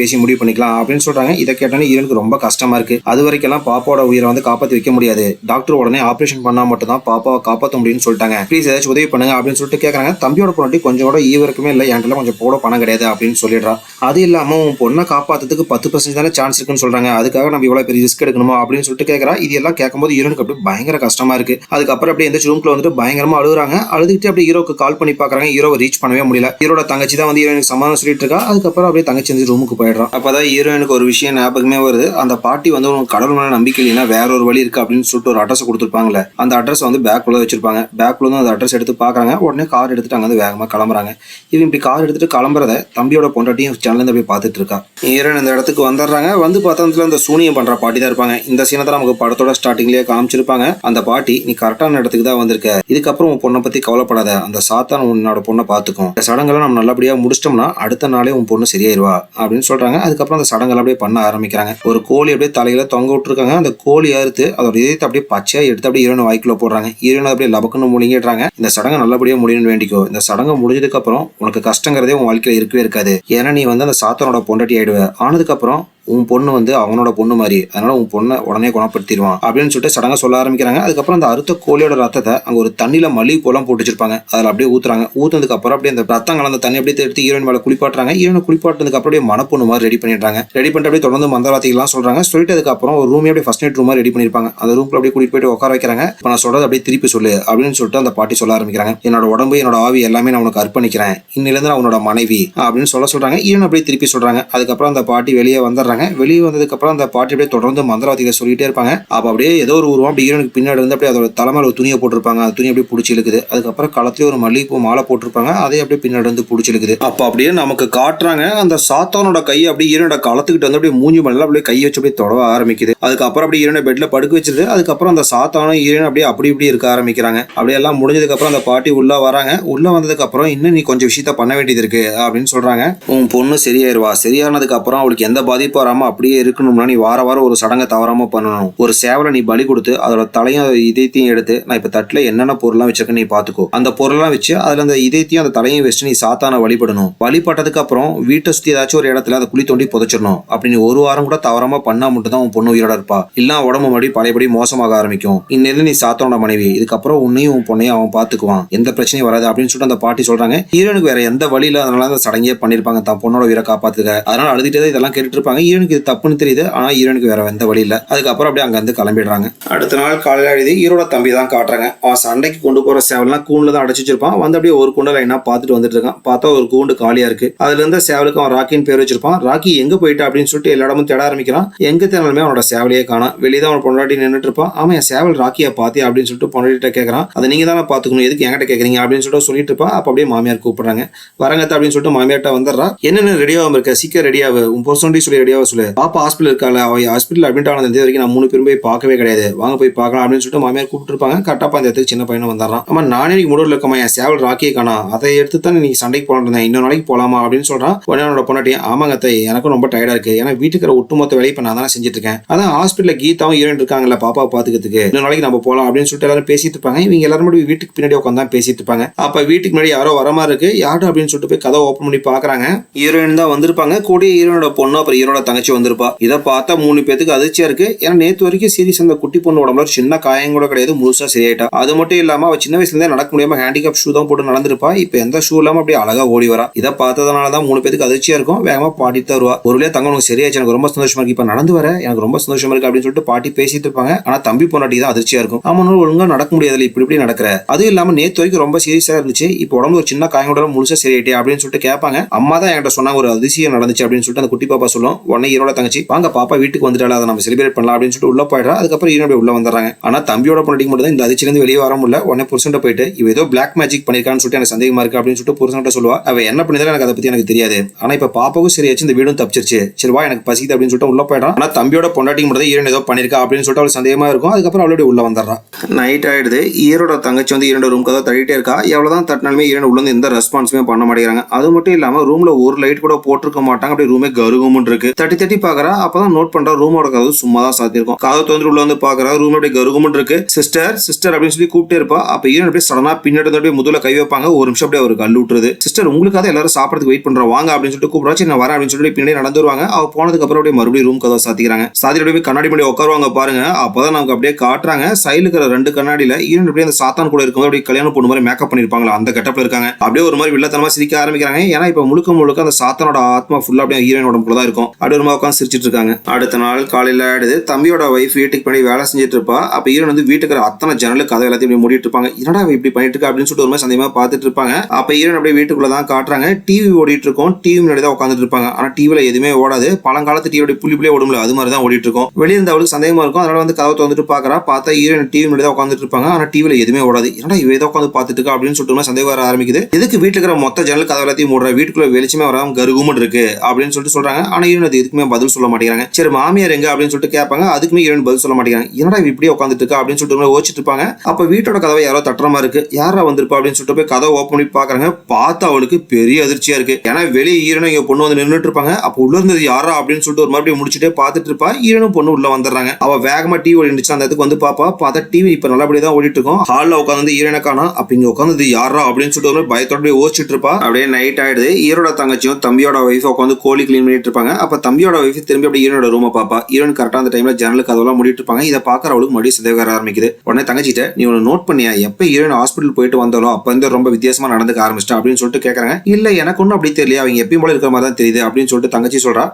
[SPEAKER 1] பேசி முடிவு பண்ணிக்கலாம் அப்படின்னு சொல்றாங்க. இதை கேட்டானே ஹீரோனுக்கு ரொம்ப கஷ்டமா இருக்கு. அது வரைக்கும் பாப்பாவோட உயிரை காப்பாத்தி வைக்க முடியாது, டாக்டர் உடனே ஆபரேஷன் பண்ணா மட்டும் தான் பாப்பாவை காப்பாற்ற முடியும்னு சொல்லிட்டாங்க. ப்ளீஸ் ஏதாச்சும் உதவி பண்ணுங்க அப்படின்னு சொல்லிட்டு கேட்கறாங்க. தம்பியோட பொண்டாட்டி கொஞ்சம் கூட ஈவருக்குமே இல்லை, என்கிட்ட கொஞ்சம் போட பணம் கிடையாது அப்படின்னு சொல்லிடுறா. அது இல்லாம உன் பொண்ணை காப்பாத்துறதுக்கு 10% தானே சான்ஸ் இருக்குன்னு சொல்றாங்க, அதுக்காக நம்ம இவ்வளவு பெரிய ரிஸ்க் எடுக்கணுமா அப்படின்னு சொல்லிட்டு கேட்கறா. இது எல்லாம் கேட்கும்போது ஹீரோனுக்கு அப்படியே பயங்கர கஷ்டமா இருக்கு. அதுக்கப்புறம் அப்படியே எந்த ரூம்ல வந்துட்டு பயங்கரமா அழுகுறாங்க. அழுதுகிட்டு அப்படியே ஹீரோக்கு கால் பண்ணி பாக்குறாங்க. ஹீரோவை ரீச் பண்ணவே முடியல. ஹீரோட தங்கச்சி தான் ஹீரோனுக்கு சமாதானம் சொல்லிட்டு இருக்கா. அதுக்கப்புறம் அப்படியே தங்கச்சி வந்து ரூமுக்கு போயிடுறான். அப்பதான் ஹீரோனுக்கு ஒரு விஷயம் ஞாபகமே வருது. அந்த பாட்டி உனக்கு கடவுள் மேல நம்பிக்கை இல்லைன்னா வேற ஒரு வழி இருக்கு அப்படின்னு சொல்லிட்டு ஒரு அட்ரஸ் கொடுத்துருப்பாங்கல்ல, அந்த அட்ரஸ் பேக்குள்ள வச்சிருப்பாங்க. பேக்குள்ள அந்த அட்ரஸ் எடுத்து பாக்குறாங்க. உடனே கார் எடுத்துட்டு அங்க வேகமா கிளம்புறாங்க. இவன் இப்படி கார் எடுத்துட்டு கிளம்புறத தம்பியோட பொண்டாட்டியும் சேனல் இருந்து அப்படியே பார்த்துட்டு இருக்கா. ஹீரோன் இந்த இடத்துக்கு வந்துடுறாங்க. வந்து பார்த்தா அந்த சூனியம் பண்ற பாட்டி தான் இருப்பாங்க. இந்த சீனை தான் நமக்கு படத்தோட ஸ்டார்டிங்லயே காமிச்சிருப்பாங்க. அந்த பாட்டி நீ கரெக்டான இடத்துக்கு தான் வந்திருக்க, இதுக்கப்புறம் உன் பொண்ணை பத்தி கவலைப்படாத, அந்த சாத்தான் உன்னோட பொண்ணை பார்த்துக்கும், இந்த சடங்கெல்லாம் நம்ம நல்லபடியா முடிச்சிட்டோம்னா அடுத்த நாளே உன் பொண்ணு சரியாயிருவா அப்படின்னு சொல்றாங்க. அதுக்கப்புறம் அந்த சடங்கெல்லாம் அப்படியே பண்ண ஆரம்பிக்கிறாங்க. ஒரு கோழி அப்படியே தலையில தொங்க விட்டுருக்காங்க. அந்த கோழி அறுத்து அதோட இதயத்தை அப்படியே பச்சையா எடுத்து அப்படியே ஹீரோன் வாய்க்குள்ள போடுறாங்க. ஹீரோன் அப்படியே லபக்குன்னு முழுங்கிடுறாங்க. இந்த சடங்கு நல்லபடியா முடியும்னு வேண்டிக்கோ, இந்த சடங்கு முடிஞ்சதுக்கு அப்புறம் உனக்கு கஷ்டங்கிறதே உன் வாழ்க்கையில இருக்கவே இருக்காது. ஏன்னா நீ அந்த சாத்தானோட பொண்டாட்டி ஆயிடுவ. ஆனதுக்கு அப்புறம் உன் பொண்ணு அவனோட பொண்ணு மாதிரி, அதனால உன் பொண்ணை உடனே குணப்படுத்திடுவான் அப்படின்னு சொல்லிட்டு சடங்கை சொல்ல ஆரம்பிக்கிறாங்க. அதுக்கப்புறம் அந்த அறுத்த கோழியோட ரத்தத்தை அங்க ஒரு தண்ணியில மல்லிகை போலாம் போட்டு வச்சிருப்பாங்க. அதில் அப்படியே ஊத்துறாங்க. ஊத்துனதுக்கு அப்புறம் அப்படியே அந்த ரத்தம் கலந்த தண்ணி அப்படியே எடுத்து ஹீரோயின் மேல குளிப்பாட்டுறாங்க. ஹீரோனை குளிப்பாட்டுறதுக்கு அப்புறம் அப்படியே மணப்பொண்ணு மாதிரி ரெடி பண்ணிடுறாங்க. ரெடி பண்ணிட்டு அப்படியே தொடர்ந்து மந்திரவாதிகள்லாம் சொல்றாங்க. சொல்லிட்டு அதுக்கப்புறம் ஒரு ரூமே அப்படியே ஃபர்ஸ்ட் நைட் ரூமா ரெடி பண்ணிருப்பாங்க. அந்த ரூம்ல அப்படியே கூட்டிட்டு போயிட்டு உட்கார வைக்கிறாங்க. இப்போ நான் சொல்றது அப்படியே திருப்பி சொல்லு அப்படின்னு சொல்லிட்டு அந்த பாட்டி சொல்ல ஆரம்பிக்கிறாங்க. என்னோட உடம்பு என்னோட ஆவி எல்லாமே நான் உனக்கு அர்ப்பணிக்கிறேன், இன்னிலிருந்து நான் உன்னோட மனைவி அப்படின்னு சொல்றாங்க. ஹீரோன் அப்படியே திருப்பி சொல்றாங்க. அதுக்கப்புறம் அந்த பாட்டி வெளியே வந்துடுறாங்க. வெளியே வந்ததுக்கு அப்புறம் அந்த பாட்டி அப்படியே தொடர்ந்து மந்திரவாதிகளை சொல்லிட்டே இருப்பாங்க. அப்ப அப்படியே ஏதோ ஒரு உருவம் அப்படி ஹீரோனுக்கு பின்னாடி இருந்து அப்படியே அதோட தலைமையில ஒரு துணியை போட்டிருப்பாங்க. அந்த துணி அப்படியே பிடிச்சி இழுக்குது. அதுக்கப்புறம் களத்திலே ஒரு மல்லிகைப்பூ மாலை போட்டிருப்பாங்க. அதே அப்படியே பின்னாடி இருந்து பிடிச்சி இழுக்குது. அப்ப அப்படியே நமக்கு காட்டுறாங்க அந்த சாத்தானோட கையை அப்படியே ஹீரோனோட களத்துக்கிட்டு வந்து அப்படியே மூஞ்சி மணல அப்படியே கையை வச்சு அப்படியே தொடவ ஆரம்பிக்குது. அதுக்கப்புறம் அப்படியே ஹீரோனை பெட்ல படுக்க வச்சிருது. அதுக்கப்புறம் அந்த சாத்தானும் ஹீரோன் அப்படியே அப்படி இப்படி இருக்க ஆரம்பிக்கிறாங்க. அப்படியே எல்லாம் முடிஞ்சதுக்கு அப்புறம் அந்த பாட்டி உள்ள வராங்க. உள்ள வந்ததுக்கு அப்புறம் இன்னும் நீ கொஞ்சம் விஷயத்த பண்ண வேண்டியது இருக்கு அப்படின்னு சொல்றாங்க. உன் பொண்ணு சரியாயிருவா, சரியானதுக்கு அப்புறம் அவளுக்கு எந்த பாதிப்பும் வராம அப்படியே இருக்கணும்னா நீ வார வாரம் ஒரு சடங்கை தவறாம பண்ணணும். ஒரு சேவலை நீ பலி கொடுத்து அதோட தலையும் இதயத்தையும் எடுத்து, நான் இப்ப தட்டுல என்னென்ன பொருள்லாம் வச்சிருக்கேன் நீ பாத்துக்கோ, அந்த பொருள்லாம் வச்சு அதுல அந்த இதயத்தையும் அந்த தலையும் வச்சு நீ சாத்தான வழிபடணும். வழிபட்டதுக்கு அப்புறம் வீட்டை சுத்தி ஏதாச்சும் ஒரு இடத்துல அதை குழி தோண்டி புதைச்சிடணும். அப்படி நீ ஒரு வாரம் கூட தவறாம பண்ணா மட்டும் தான் உன் பொண்ணு உயிரோட இருப்பா. இல்ல உடம்பு மறுபடி பழையபடி மோசமாக ஆரம்பிக்கும். இன்னிலிருந்து நீ சாத்தானோட மனைவி, இதுக்கப்புறம் உன்னையும் உன் பொண்ணையும் அவன் பாத்துக்குவான், எந்த பிரச்சனையும் வராது அப்படின்னு சொல்லிட்டு அந்த பாட்டி சொல்றாங்க. ஹீரோனுக்கு வேற எந்த வழியில அதனால அந்த சடங்கே பண்ணிருப்பாங்க தான் பொண்ணோட உயிரை காப்பாத்துக்க. அதனால அழுதுட்டே இதெல்லாம் கேட்டுட்டு இருப்பாங்க. ஹீரோனுக்கு இது தப்புன்னு தெரியுது, ஆனா ஹீரோனுக்கு வேற எந்த வழி இல்ல. அதுக்கப்புறம் அப்படியே அங்க இருந்து கிளம்பிடுறாங்க. அடுத்த நாள் காலையில எழுதி ஹீரோட தம்பி தான் காட்டுறாங்க. அவன் சண்டைக்கு கொண்டு போற சேவல்லாம் கூண்டுல தான் அடைச்சு வச்சிருப்பான். வந்து அப்படியே ஒரு கூண்டு லைனா பாத்துட்டு வந்துட்டு இருக்கான். பார்த்தா ஒரு கூண்டு காலியா இருக்கு. அதுல இருந்த சேவலுக்கு அவன் ராக்கின்னு பேர் வச்சிருப்பான். ராக்கி எங்க போயிட்டா அப்படின்னு சொல்லிட்டு எல்லா இடமும் தேட ஆரம்பிக்கிறான். எங்க தேனாலுமே அவனோட சேவலையே காணோம். வெளியே அவன் பொண்டாட்டி நின்றுட்டு இருப்பான். அவன் என் சேவல் ராக்கியா பாத்தியா அப்படின்னு சொல்லிட்டு பொண்டாட்டிட்ட கேட்கறான். அதை நீங்க தானே பாத்துக்கணும், எதுக்கு என்கிட்ட கேட்கறீங்க அப்படின்னு சொல்லிட்டு சொல்லிட்டு இருப்பான். அப்ப அப்படியே மாமியார் கூப்பிடுறாங்க. வரங்கத்த அப்படின்னு சொல்லிட்டு மாமியார்ட்ட வந்துடுறா. என்னென்ன ரெடியாவும் இருக்க, சீக்கிரம் ரெடியாவு, உன் பொருசண்டி சொல்லி ரெடியாவ சொல்லு, பாப்பா ஹாஸ்பிட்டல் இருக்கால, அவ ஹாஸ்பிட்டல் அட்மிட் ஆனது வரைக்கும் நான் 3 பேரும் போய் பார்க்கவே கிடையாது, வாங்க போய் பார்க்கலாம் அப்படின்னு சொல்லிட்டு மாமியார் கூப்பிட்டு இருப்பாங்க. கரெக்டா அந்த இடத்துக்கு சின்ன பையனும் வந்துடுறான். ஆமா நானே முடிவில் இருக்கமா, என் சேவல் ராக்கியை காணா, அதை எடுத்து தான் நீ சண்டைக்கு போலான்னு இருந்தேன், இன்னொரு நாளைக்கு போலாமா அப்படின்னு சொல்றான். உடனே அவனோட பொண்டாட்டி ஆமாங்க அத்தை, எனக்கும் ரொம்ப டயர்டா இருக்கு, ஏன்னா வீட்டுக்கு ஒட்டுமொத்த வேலையை இப்ப நான் தானே செஞ்சுட்டு இருக்கேன், அதான் ஹாஸ்பிட்டல்ல கீதாவும் ஹீரோயின் இருக்காங்கல்ல பாப்பாவை பாத்துக்கிறதுக்கு, இன்னொரு நாளைக்கு நம்ம போலாம் அப்படின்னு சொல்லிட்டு எல்லாரும் பேசிட்டு இருப்பாங்க. இவங்க எல்லாரும் வீட்டுக்கு பின்னாடி உட்காந்து தான் பேசிட்டு இருப்பாங்க. அப்ப வீட்டுக்கு முன்னாடி யாரோ வர மாதிரி இருக்கு. யாரு அப்படின்னு சொல்லிட்டு போய் கதை ஓப்பன் பண்ணி பாக்குறாங்க. ஹீரோயின் தான் வந்திருப்பாங்க. கூட ஹீரோனோட பொண்ணு அப்புறம் ஹீரோட தங்கச்சி வந்திருப்பா. இதை பார்த்தா 3 பேத்துக்கு அதிர்ச்சியா இருக்கு. ஏன்னா நேத்து வரைக்கும் சீரியஸ் அந்த குட்டி பொண்ணு உடம்புல சின்ன காயம் கூட கிடையாது, முழுசா சரியாயிட்டா. அது மட்டும் இல்லாம அவ சின்ன வயசுல இருந்தே நடக்க முடியாம ஹேண்டிகேப் ஷூ தான் போட்டு நடந்திருப்பா. இப்ப எந்த ஷூ இல்லாம அப்படியே அழகா ஓடி வரா. இதை பார்த்ததுனாலதான் 3 பேத்துக்கு அதிர்ச்சியா இருக்கும். வேகமா பாட்டிட்டு வருவா. ஒருவேளை தங்க உனக்கு சரியாச்சு, எனக்கு ரொம்ப சந்தோஷமா இருக்கு, இப்ப நடந்து வர எனக்கு ரொம்ப சந்தோஷமா இருக்கு அப்படின்னு சொல்லிட்டு பாட்டி பேசிட்டு இருப்பாங்க. ஆனா தம்பி பொண்டாட்டி தான் அதிர்ச்சியா இருக்கும். அவனால ஒழுங்கா நடக்க முடியாதுல, இப்படி நடக்கிற, அதுவும் இல்லாம நேத்து வரைக்கும் ரொம்ப சீரியஸா இருந்துச்சு, இப்ப உடம்பு ஒரு சின்ன காயம் கூட முழுசா சரியாயிட்டே அப்படின்னு சொல்லிட்டு கேட்பாங்க. அம்மா தான் என்கிட்ட சொன்னாங்க ஒரு அதிசயம் நடந்துச்சு அப்படின்னு சொல்லிட்டு அந்த குட்டி பாப்பா சொல்லும். உடனே ஹீரோட தங்கச்சி வாங்க பாப்பா வீட்டுக்கு வந்துட்டால, அதை நம்ம செலிபிரேட் பண்ணலாம் அப்படின்னு சொல்லிட்டு உள்ள போயிடுறா. அதுக்கப்புறம் ஹீரோ உள்ள வந்துடுறாங்க. ஆனா தம்பியோட பொண்டாட்டிக்கு மட்டும் தான் இந்த அதிர்ச்சியிலிருந்து வெளியே வர முடியல. உடனே புருஷன்ட்ட போயிட்டு இவ ஏதோ பிளாக் மேஜிக் பண்ணிருக்கான்னு சொல்லிட்டு எனக்கு சந்தேகமா இருக்கு அப்படின்னு சொல்லிட்டு புருஷன்ட்ட சொல்லுவா. அவ என்ன பண்ணிதாலும் எனக்கு அதை பத்தி எனக்கு தெரியாது, ஆனா இப்ப பாப்பாவும் சரியாச்சு, இந்த வீடும் தப்பிச்சிருச்சு, சரி வா எனக்கு பசிக்குது அப்படின்னு சொல்லிட்டு உள்ள போயிடான். ஆனா தம்பியோட பொண்டாட்டிக்கு மட்டும் தான் ஹீரோ ஏதோ பண்ணிருக்கா அப்படின்னு சொல்லிட்டு அவளுக்கு சந்தேகமா இருக்கும். அதுக்கப்புறம் அவளோட உள்ள வந்துடுறா. நைட் ஆயிடுது. ஹீரோட தங்கச்சி வந்து ஹீரோட ரூம் கதை தள்ளிட்டே இருக்கா. எவ்வளவுதான் தட்டினாலுமே ஹீரோ உள்ள எந்த ரெஸ்பான்ஸுமே பண்ண மாட்டேங்கிறாங்க. அது மட்டும் இல்லாம ரூம்ல ஒரு லைட் கூட போட்டிருக்க மாட்டாங்க. அப்படியே ரூமே கருகும்னு இருக்கு. தட்டி தட்டி பாக்குறா. அப்பதான் நோட் பண்றா ரூமோட கதவு சும்மா தான் சாத்திருக்கும். கதவு திறந்து உள்ள வந்து பாக்குறா. ரூம் அப்படியே கருகுமுன்னு இருக்கு. சிஸ்டர் சிஸ்டர் அப்படின்னு சொல்லி கூப்பிட்டே இருப்பா. அப்ப ஹீரோயின் அப்படியே சடனா பின்னாடி அப்படியே முதுல கை வைப்பாங்க. ஒரு நிமிஷம் அப்படியே அவருக்கு கல்லு விட்டுருது. சிஸ்டர் உங்களுக்காக எல்லாரும் சாப்பிடறதுக்கு வெயிட் பண்றோம் வாங்க அப்படின்னு சொல்லிட்டு கூப்பிடுறா. சரி நான் வரேன் அப்படின்னு சொல்லிட்டு பின்னாடி நடந்து வருவாங்க. அவ போனதுக்கு அப்புறம் அப்படியே மறுபடியும் ரூம் கதவை சாத்திக்கிறாங்க. சாத்திட்டு அப்படியே கண்ணாடி முன்னாடி உட்காருவாங்க பாருங்க. அப்பதான் நமக்கு அப்படியே காட்டுறாங்க சைடுல இருக்கிற 2 கண்ணாடியில ஹீரோயின் அப்படியே அந்த சாத்தான் கூட இருக்கும்போது அப்படியே கல்யாணம் பொண்ணு மாதிரி மேக்கப் பண்ணிருப்பாங்களா அந்த கெட்டப்ல இருக்காங்க. அப்படியே ஒரு மாதிரி வில்லத்தனமா சிரிக்க ஆரம்பிக்கிறாங்க. ஏன்னா இப்ப முழுக்க முழுக்க அந்த சாத்தானோட ஆத்மா ஃபுல்லா அப்படியே ஹீரோயின் உடம்புல தான் இருக்கும். அப்படியே ஒரு மாதிரி உட்காந்து சிரிச்சிட்டு இருக்காங்க. அடுத்த நாள் காலையில ஆயிடுது. தம்பியோட வைஃப் வீட்டுக்கு பண்ணி வேலை செஞ்சுட்டு இருப்பா. அப்ப ஹீரோயின் வந்து வீட்டுக்கு அத்தனை ஜன்னலுக்கு கதை எல்லாத்தையும் இப்படி மூடிட்டு இருப்பாங்க. என்னடா இப்படி பண்ணிட்டு இருக்கா அப்படின்னு சொல்லிட்டு ஒரு மாதிரி சந்தேகமா பார்த்துட்டு இருப்பாங்க. அப்ப ஹீரோயின் அப்படியே வீட்டுக்குள்ளதான் காட்டுறாங்க. டிவி ஓடிட்டு இருக்கும். டிவி முன்னாடி தான் உட்காந்துட்டு இருப்பாங்க. ஆனா டிவில எதுவுமே ஓடாது. பழங்காலத்து டிவியோட புள்ளி ஓடும்ல அது மாதிரி தான் ஓடிட்டு இருக்கும். வெளியே இருந்த அவளுக்கு சந்தேகமா இருக்கும். அதனால வந்து கதவை வந்துட்டு பாக்குறா. பார்த்தா ஹீரோயின் டிவி முன்னாடி தான் உட்காந்துட்டு இருப்பாங்க. ஆனா டிவில எதுவுமே ஓடாது. என்னடா இவ ஏதோ உட்காந்து பார்த்துட்டு இருக்கா அப்படின்னு சொல்லிட்டு சந்தேகம் வர ஆரம்பிக்குது. எதுக்கு வீட்டுல இருக்கிற மொத்த ஜன்னல் கதவு எல்லாத்தையும் மூடுற வீட்டுக்குள்ள வெளிச்சமே வராம கருகுமுன்னு இருக்கு அப்படின்னு சொல்லிட்டு சொல்றாங்க. ஆனா ஹீரோயின் அது எதுக்குமே பதில் சொல்ல மாட்டேங்கிறாங்க. சரி மாமியார் எங்க அப்படின்னு சொல்லிட்டு கேட்பாங்க. அதுக்குமே ஹீரோயின் பதில் சொல்ல மாட்டேங்கிறாங்க. என்னடா இப்படியே உட்காந்துட்டு இருக்கா அப்படின்னு சொல்லிட்டு ஓச்சிட்டு இருப்பாங்க. அப்ப வீட்டோட கதவை யாரோ தட்டுறமா இருக்கு. யாரா வந்திருப்பா அப்படின்னு சொல்லிட்டு போய் கதவை ஓப்பன் பண்ணி பாக்குறாங்க. பார்த்தா அவளுக்கு பெரிய அதிர்ச்சியா இருக்கு. ஏன்னா வெளியே ஹீரோனும் இங்க பொண்ணு வந்து நின்றுட்டு இருப்பாங்க. அப்ப உள்ள இருந்தது யாரா அப்படின்னு சொல்லிட்டு ஒரு மறுபடியும் முடிச்சுட்டே பார்த்துட்டு இருப்பா. ஹீரோனும் பொண்ணு உள்ள வந்துடுறாங்க. அவ வேகமா டிவி ஓடிச்சு அந்த இடத்துக்கு வந்து பாப்பா. பார்த்தா டிவி இப்ப நல்லபடியா தான் ஓடிட்டு இருக்கும். ஹால்ல உட்காந்து ஹீரோனை காணோம். அப்ப இங்க உட்காந்து யாரா அப்படின்னு சொல்லிட்டு ஒரு பயத்தோட ஓச்சிட்டு இருப்பா. அப்படியே நைட் ஆயிடுது. ஹீரோட தங்கச்சியும் தம்பியோட வைஃப் உட்காந்து கோழி கிளீன் பண்ணிட்டு இருப்பாங்க. அப்ப தம்பியோட வைஃப் திரும்பி அப்படி ஹீரோட ரூமை பாப்பா. ஹீரோன் கரெக்டா அந்த டைம்ல ஜன்னலுக்கு அதெல்லாம் மூடிட்டு இருப்பாங்க. இதை பாக்குற அவளுக்கு மறுபடியும் சந்தேகம் வர ஆரம்பிக்குது. உடனே தங்கச்சிட்ட நீ ஒன்னு நோட் பண்ணியா எப்ப ஹீரோயின் ஹாஸ்பிட்டல் போயிட்டு வந்தாலும் அப்ப வந்து ரொம்ப வித்தியாசமா நடந்துக்க ஆரம்பிச்சிட்டா அப்படின்னு சொல்லிட்டு கேக்குறாங்க. இல்ல எனக்கு ஒன்னும் அப்படி தெரியல அவங்க எப்பயும் போல இருக்கிற மாதிரி தான் தெரியுது அப்படின்னு சொல்லிட்டு தங்கச்சி சொல்றா.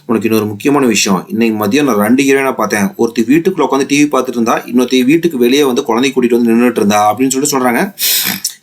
[SPEAKER 1] உனக்கு இன்னொரு முக்கியமான விஷயம் இன்னைக்கு மதியம் நான் 2 ஹீரோயினா பார்த்தேன். ஒருத்தி வீட்டுக்குள்ள உட்காந்து டிவி பார்த்துட்டு இருந்தா இன்னொருத்தி வீட்டுக்கு வெளியே வந்து குழந்தை கூட்டிட்டு வந்து நின்றுட்டு இருந்தா அப்படின்னு சொல்லிட்டு சொல்றாங்க.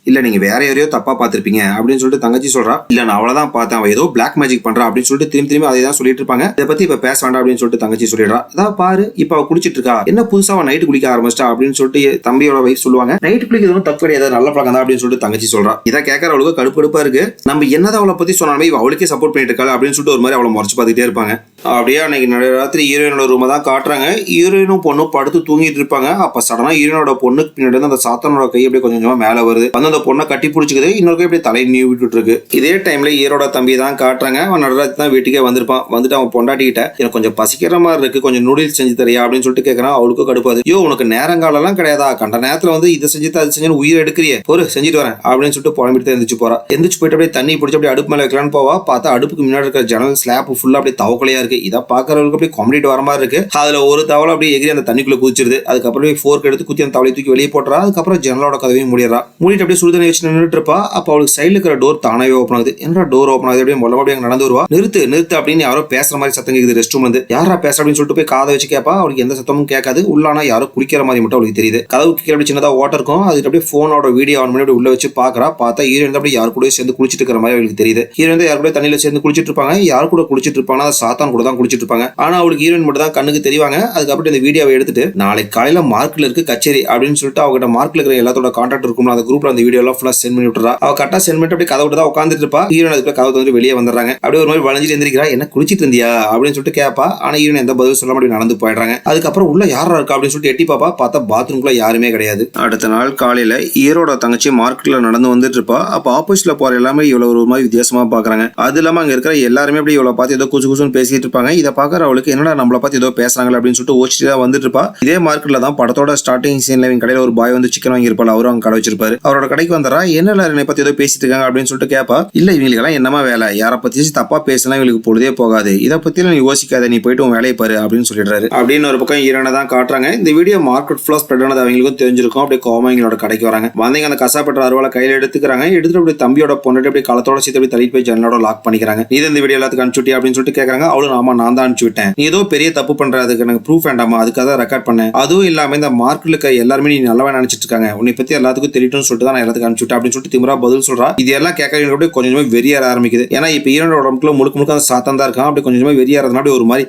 [SPEAKER 1] இல்ல நீங்க வேற யாரையோ தப்பா பாத்திருப்பீங்க அப்படின்னு சொல்லிட்டு தங்கச்சி சொல்றா. இல்ல நான் அவ்வளவுதான் பார்த்தேன் அவ ஏதோ பிளாக் மேஜிக் பண்றா அப்படின்னு சொல்லிட்டு திரும்பி அதை தான் சொல்லிட்டு இருப்பாங்க. இதை பத்தி இப்ப பேச வேண்டாம் அப்படின்னு சொல்லிட்டு தங்கச்சி சொல்லிடுறா. அதான் பாரு இப்ப அவ குடிச்சிட்டு இருக்கா என்ன புதுசா அவ நைட்டு குளிக்க ஆரம்பிச்சிட்டா அப்படின்னு சொல்லிட்டு தம்பியோட வைஃப் சொல்லுவாங்க. நைட்டு குளிக்கிறது தப்பு கிடையாது நல்ல பழக்கம் தான் அப்படின்னு சொல்லிட்டு தங்கச்சி சொல்றா. இதை கேட்கற அவளுக்கு கடுப்பா இருக்கு. நம்ம என்னதான் அவளை பத்தி சொன்னாலுமே அவளுக்கே சப்போர்ட் பண்ணிட்டு இருக்காள் அப்படின்னு சொல்லிட்டு ஒரு மாதிரி அவளை முறைச்சு பார்த்துட்டே இருப்பாங்க. அப்படியே அன்னைக்கு ராத்திரி ஹீரோயினோட ரூமை தான் காட்டுறாங்க. ஹீரோயினும் பொண்ணு படுத்து தூங்கிட்டு இருப்பாங்க. அப்ப சடனா ஹீரோனோட பொண்ணுக்கு பின்னாடி அந்த சாத்தானோட கை அப்படியே கொஞ்சமா மேல வருது. வந்து அந்த பொண்ணை கட்டி பிடிச்சிக்குது. இன்னொரு கை அப்படியே தலையை நீவி விட்டுட்டு இருக்கு. இதே டைம்ல ஹீரோட தம்பி தான் காட்டுறாங்க. அவன் நடராஜ் தான் வீட்டுக்கே வந்திருப்பான். வந்துட்டு அவன் பொண்டாட்டிக்கிட்ட எனக்கு கொஞ்சம் பசிக்கிற மாதிரி இருக்கு கொஞ்சம் நூடுல்ஸ் செஞ்சு தரியா அப்படின்னு சொல்லிட்டு கேட்கறான். அவளுக்கு கடுப்பாது. யோ உனக்கு நேரங்காலம் எல்லாம் கிடையாதா கண்ட நேரத்துல வந்து இதை செஞ்சு அது செஞ்சு உயிர் எடுக்கிறியே ஒரு செஞ்சுட்டு வரேன் அப்படின்னு சொல்லிட்டு புலம்பிட்டு எந்திரிச்சு போறா. எந்திரிச்சு போயிட்டு அப்படியே தண்ணி பிடிச்சி அப்படியே அடுப்பு மேல வைக்கலான்னு போவா. பார்த்தா அடுப்புக்கு முன்னாடி இருக்கிற ஜன்னல் ஸ்லாப் ஃபுல்லா அப்படியே தவக்கலையா இருக்கு. இதை பாக்குறவங்களுக்கு அப்படியே காமெடி வர மாதிரி இருக்கு. அதுல ஒரு தவளை அப்படியே எகிரி அந்த தண்ணிக்குள்ள குதிச்சிருது. அதுக்கப்புறம் ஃபோர்க் எடுத்து குத்தி அந்த தவளையை தூக்கி வெளியே போட்டுறா. அதுக்கப்புறம் ஜன்னலோட கதவையும் மூடிடுறா. மூடிட்டு அப்படியே சுடுதண்ணி வச்சு நின்றுட்டு இருப்பா. அப்ப அவளுக்கு சைடுல இருக்கிற டோர் தானாவே ஓப்பன் ஆகுது. என்னடா டோர் ஓப்பன் ஆகுது அப்படியே மொழ அப்படியே நடந்து வருவா. நிறுத்து அப்படின்னு யாரோ பேசுற மாதிரி சத்தம் கேக்குது ரெஸ்ட் ரூம்ல இருந்து. யாரா பேச அப்படின்னு சொல்லிட்டு போய் காதை வச்சு கேட்பா. அவளுக்கு எந்த சத்தமும் கேட்காது. உள்ளானா யாரோ குளிக்கிற மாதிரி மட்டும் அவளுக்கு தெரியுது. கதவுக்கு கீழே அப்படி சின்னதா ஓட்ட இருக்கும். அதுக்கு அப்படியே போனோட வீடியோ ஆன் பண்ணி உள்ள வச்சு பாக்குறா. பார்த்தா ஹீரோயின் அப்படி யாரு கூட சேர்ந்து குளிச்சிட்டு இருக்கிற மாதிரி அவளுக்கு தெரியுது. ஹீரோயின் யாரு கூட தண்ணியில சேர்ந்து குளிச்சிட்டு இருப்பாங்க. யாரு கூட குளிச்சிட்டு இருப்பாங்க சாத்தான் கூட தான் குளிச்சிட்டு இருப்பாங்க. ஆனா அவளுக்கு ஹீரோயின் மட்டும் தான் கண்ணுக்கு தெரிவாங்க. அதுக்கப்புறம் இந்த வீடியோவை எடுத்துட்டு நாளைக்கு காலையில மார்க்ல இருக்கு கச்சேரி அப்படின்னு சொல்லிட்டு அவகிட்ட மார்க்ல இருக்கிற எல்லாத்தோட கான்டாக்ட் இருக்கும் அந்த குரூப்ல அந்த வீடியோ எல்லாம் ஃபுல்லா சென்ட் பண்ணி விட்டுறா. அவ கரெக்டா சென்ட் பண்ணிட்டு அப்படியே கதவுட்டு தான் உட்காந்துட்டு இருப்பா. ஹீரோயின் அதுக்கு கதவு வந்து வெளியே வந்துடுறாங்க. அப்படியே ஒரு மாதிரி வளைஞ்சிட்டு எந்திரிக்கிறா. என்ன குளிச்சிட்டு இருந்தியா அப்படின்னு சொல்லிட்டு கேட்பா. ஆனா ஹீரோயின் எந்த பதில் சொல்ல முடியும் நடந்து போயிடுறாங்க. அதுக்கப்புறம் உள்ள யாரா இருக்கா அப்படின்னு சொல்லிட்டு எட்டி பாப்பா. பார்த்தா பாத்ரூம்குள்ள யாருமே கிடையாது. அடுத்த நாள் காலையில ஹீரோட தங்கச்சி மார்க்கெட்ல நடந்து வந்துட்டு இருப்பா. அப்ப ஆப்போசிட்ல போற எல்லாமே இவ்வளவு ஒரு மாதிரி வித்தியாசமா பாக்குறாங்க. அது இல்லாம அங்க இருக்கிற எல்லாருமே அப்படி இவ்வளவு பார்த்து ஏதோ குசுன்னு பேசிட்டு இருப்பாங்க. இதை பாக்குற அவளுக்கு என்னடா நம்மள பார்த்து ஏதோ பேசுறாங்க அப்படின்னு சொல்லிட்டு ஓச்சிட்டு தான் வந்துட்டு இருப்பா. இதே மார்க்கெட்ல தான் படத்தோட ஸ்டார்டிங் சீன்ல இவங்க கடையில ஒரு பாய் வந்து சிக்கன் வாங்கியிருப்பாரு. அவரும் அங்க கடை வச்சிருப்பாரு. அவரோட கடைக்கு வந்துறா. என்ன என்னை பத்தி ஏதோ பேசிட்டு இருக்காங்க அப்படின்னு சொல்லிட்டு கேட்பா. இல்ல இவங்களுக்கு எல்லாம் என்னமா வேலை யாரை பத்தி தப்பா பேசலாம் இவங்களுக்கு பொழுதே போகாது. இதை பத்தி நீ யோசிக்காத நீ போயிட்டு உன் வேலையை பாரு அப்படின்னு சொல்லிடுறாரு. அப்படின்னு ஒரு பக்கம் ஹீரோனை தான் காட்டுறாங்க. இந்த வீடியோ மார்க்கெட் ஃபுல்லா ஸ்ப்ரெட் ஆனது அவங்களுக்கும் தெரிஞ்சிருக்கும். அப்படியே கோவங்களோட கடைக்கு வராங்க. வந்தீங்க அந்த கசாப்பட்ட அருவாளை கையில எடுத்துக்கிறாங்க. எடுத்துட்டு அப்படியே தம்பியோட பொண்ணு அப்படியே களத்தோட சேர்த்து அப்படியே தள்ளிட்டு போய் ஜன்னலோட லாக் பண்ணிக்கிறாங்க. நீ இந்த வீடியோ எல்லாத்துக்கும் அனுப்பிச்சுட்டி அப்படின்னு சொல்லிட்டு கேட்கறாங்க. அவளும் ஆமா நான் தான் அனுப்பிச்சு விட்டேன். நீ ஏதோ பெரிய தப்பு பண்ற அதுக்கு எனக்கு ப்ரூஃப் வேண்டாமா அதுக்காக தான் ரெக்கார்ட் பண்ணேன். அதுவும் இல்லாம இந்த மார்க்கெட்ல இருக்க எல்லாருமே நீ நல்லவா நினைச்சிட்டு இருக்காங்க. உன்னை பத்தி எல்லாத்துக்கும் தெரியட்டும்னு சொல்லிட்டு தான் நான் எல்லாத்துக்கும் அனுப்பிச்சுட்டேன் அப்படின்னு சொல்லிட்டு திமிரா பதில் சொல்றா. இது எல்லாம் கேட்கறவங்க அப்படியே கொஞ்சமா வெறியார ஆரம்பிக்குது. ஏன்னா இப்ப ஹீரோனோட உடம்புல முழுக்க அந்த சாத்தான் தான் இருக்கான். அப்படி கொஞ்சமா வெறியாறதுனா அப்படி ஒரு மாதிரி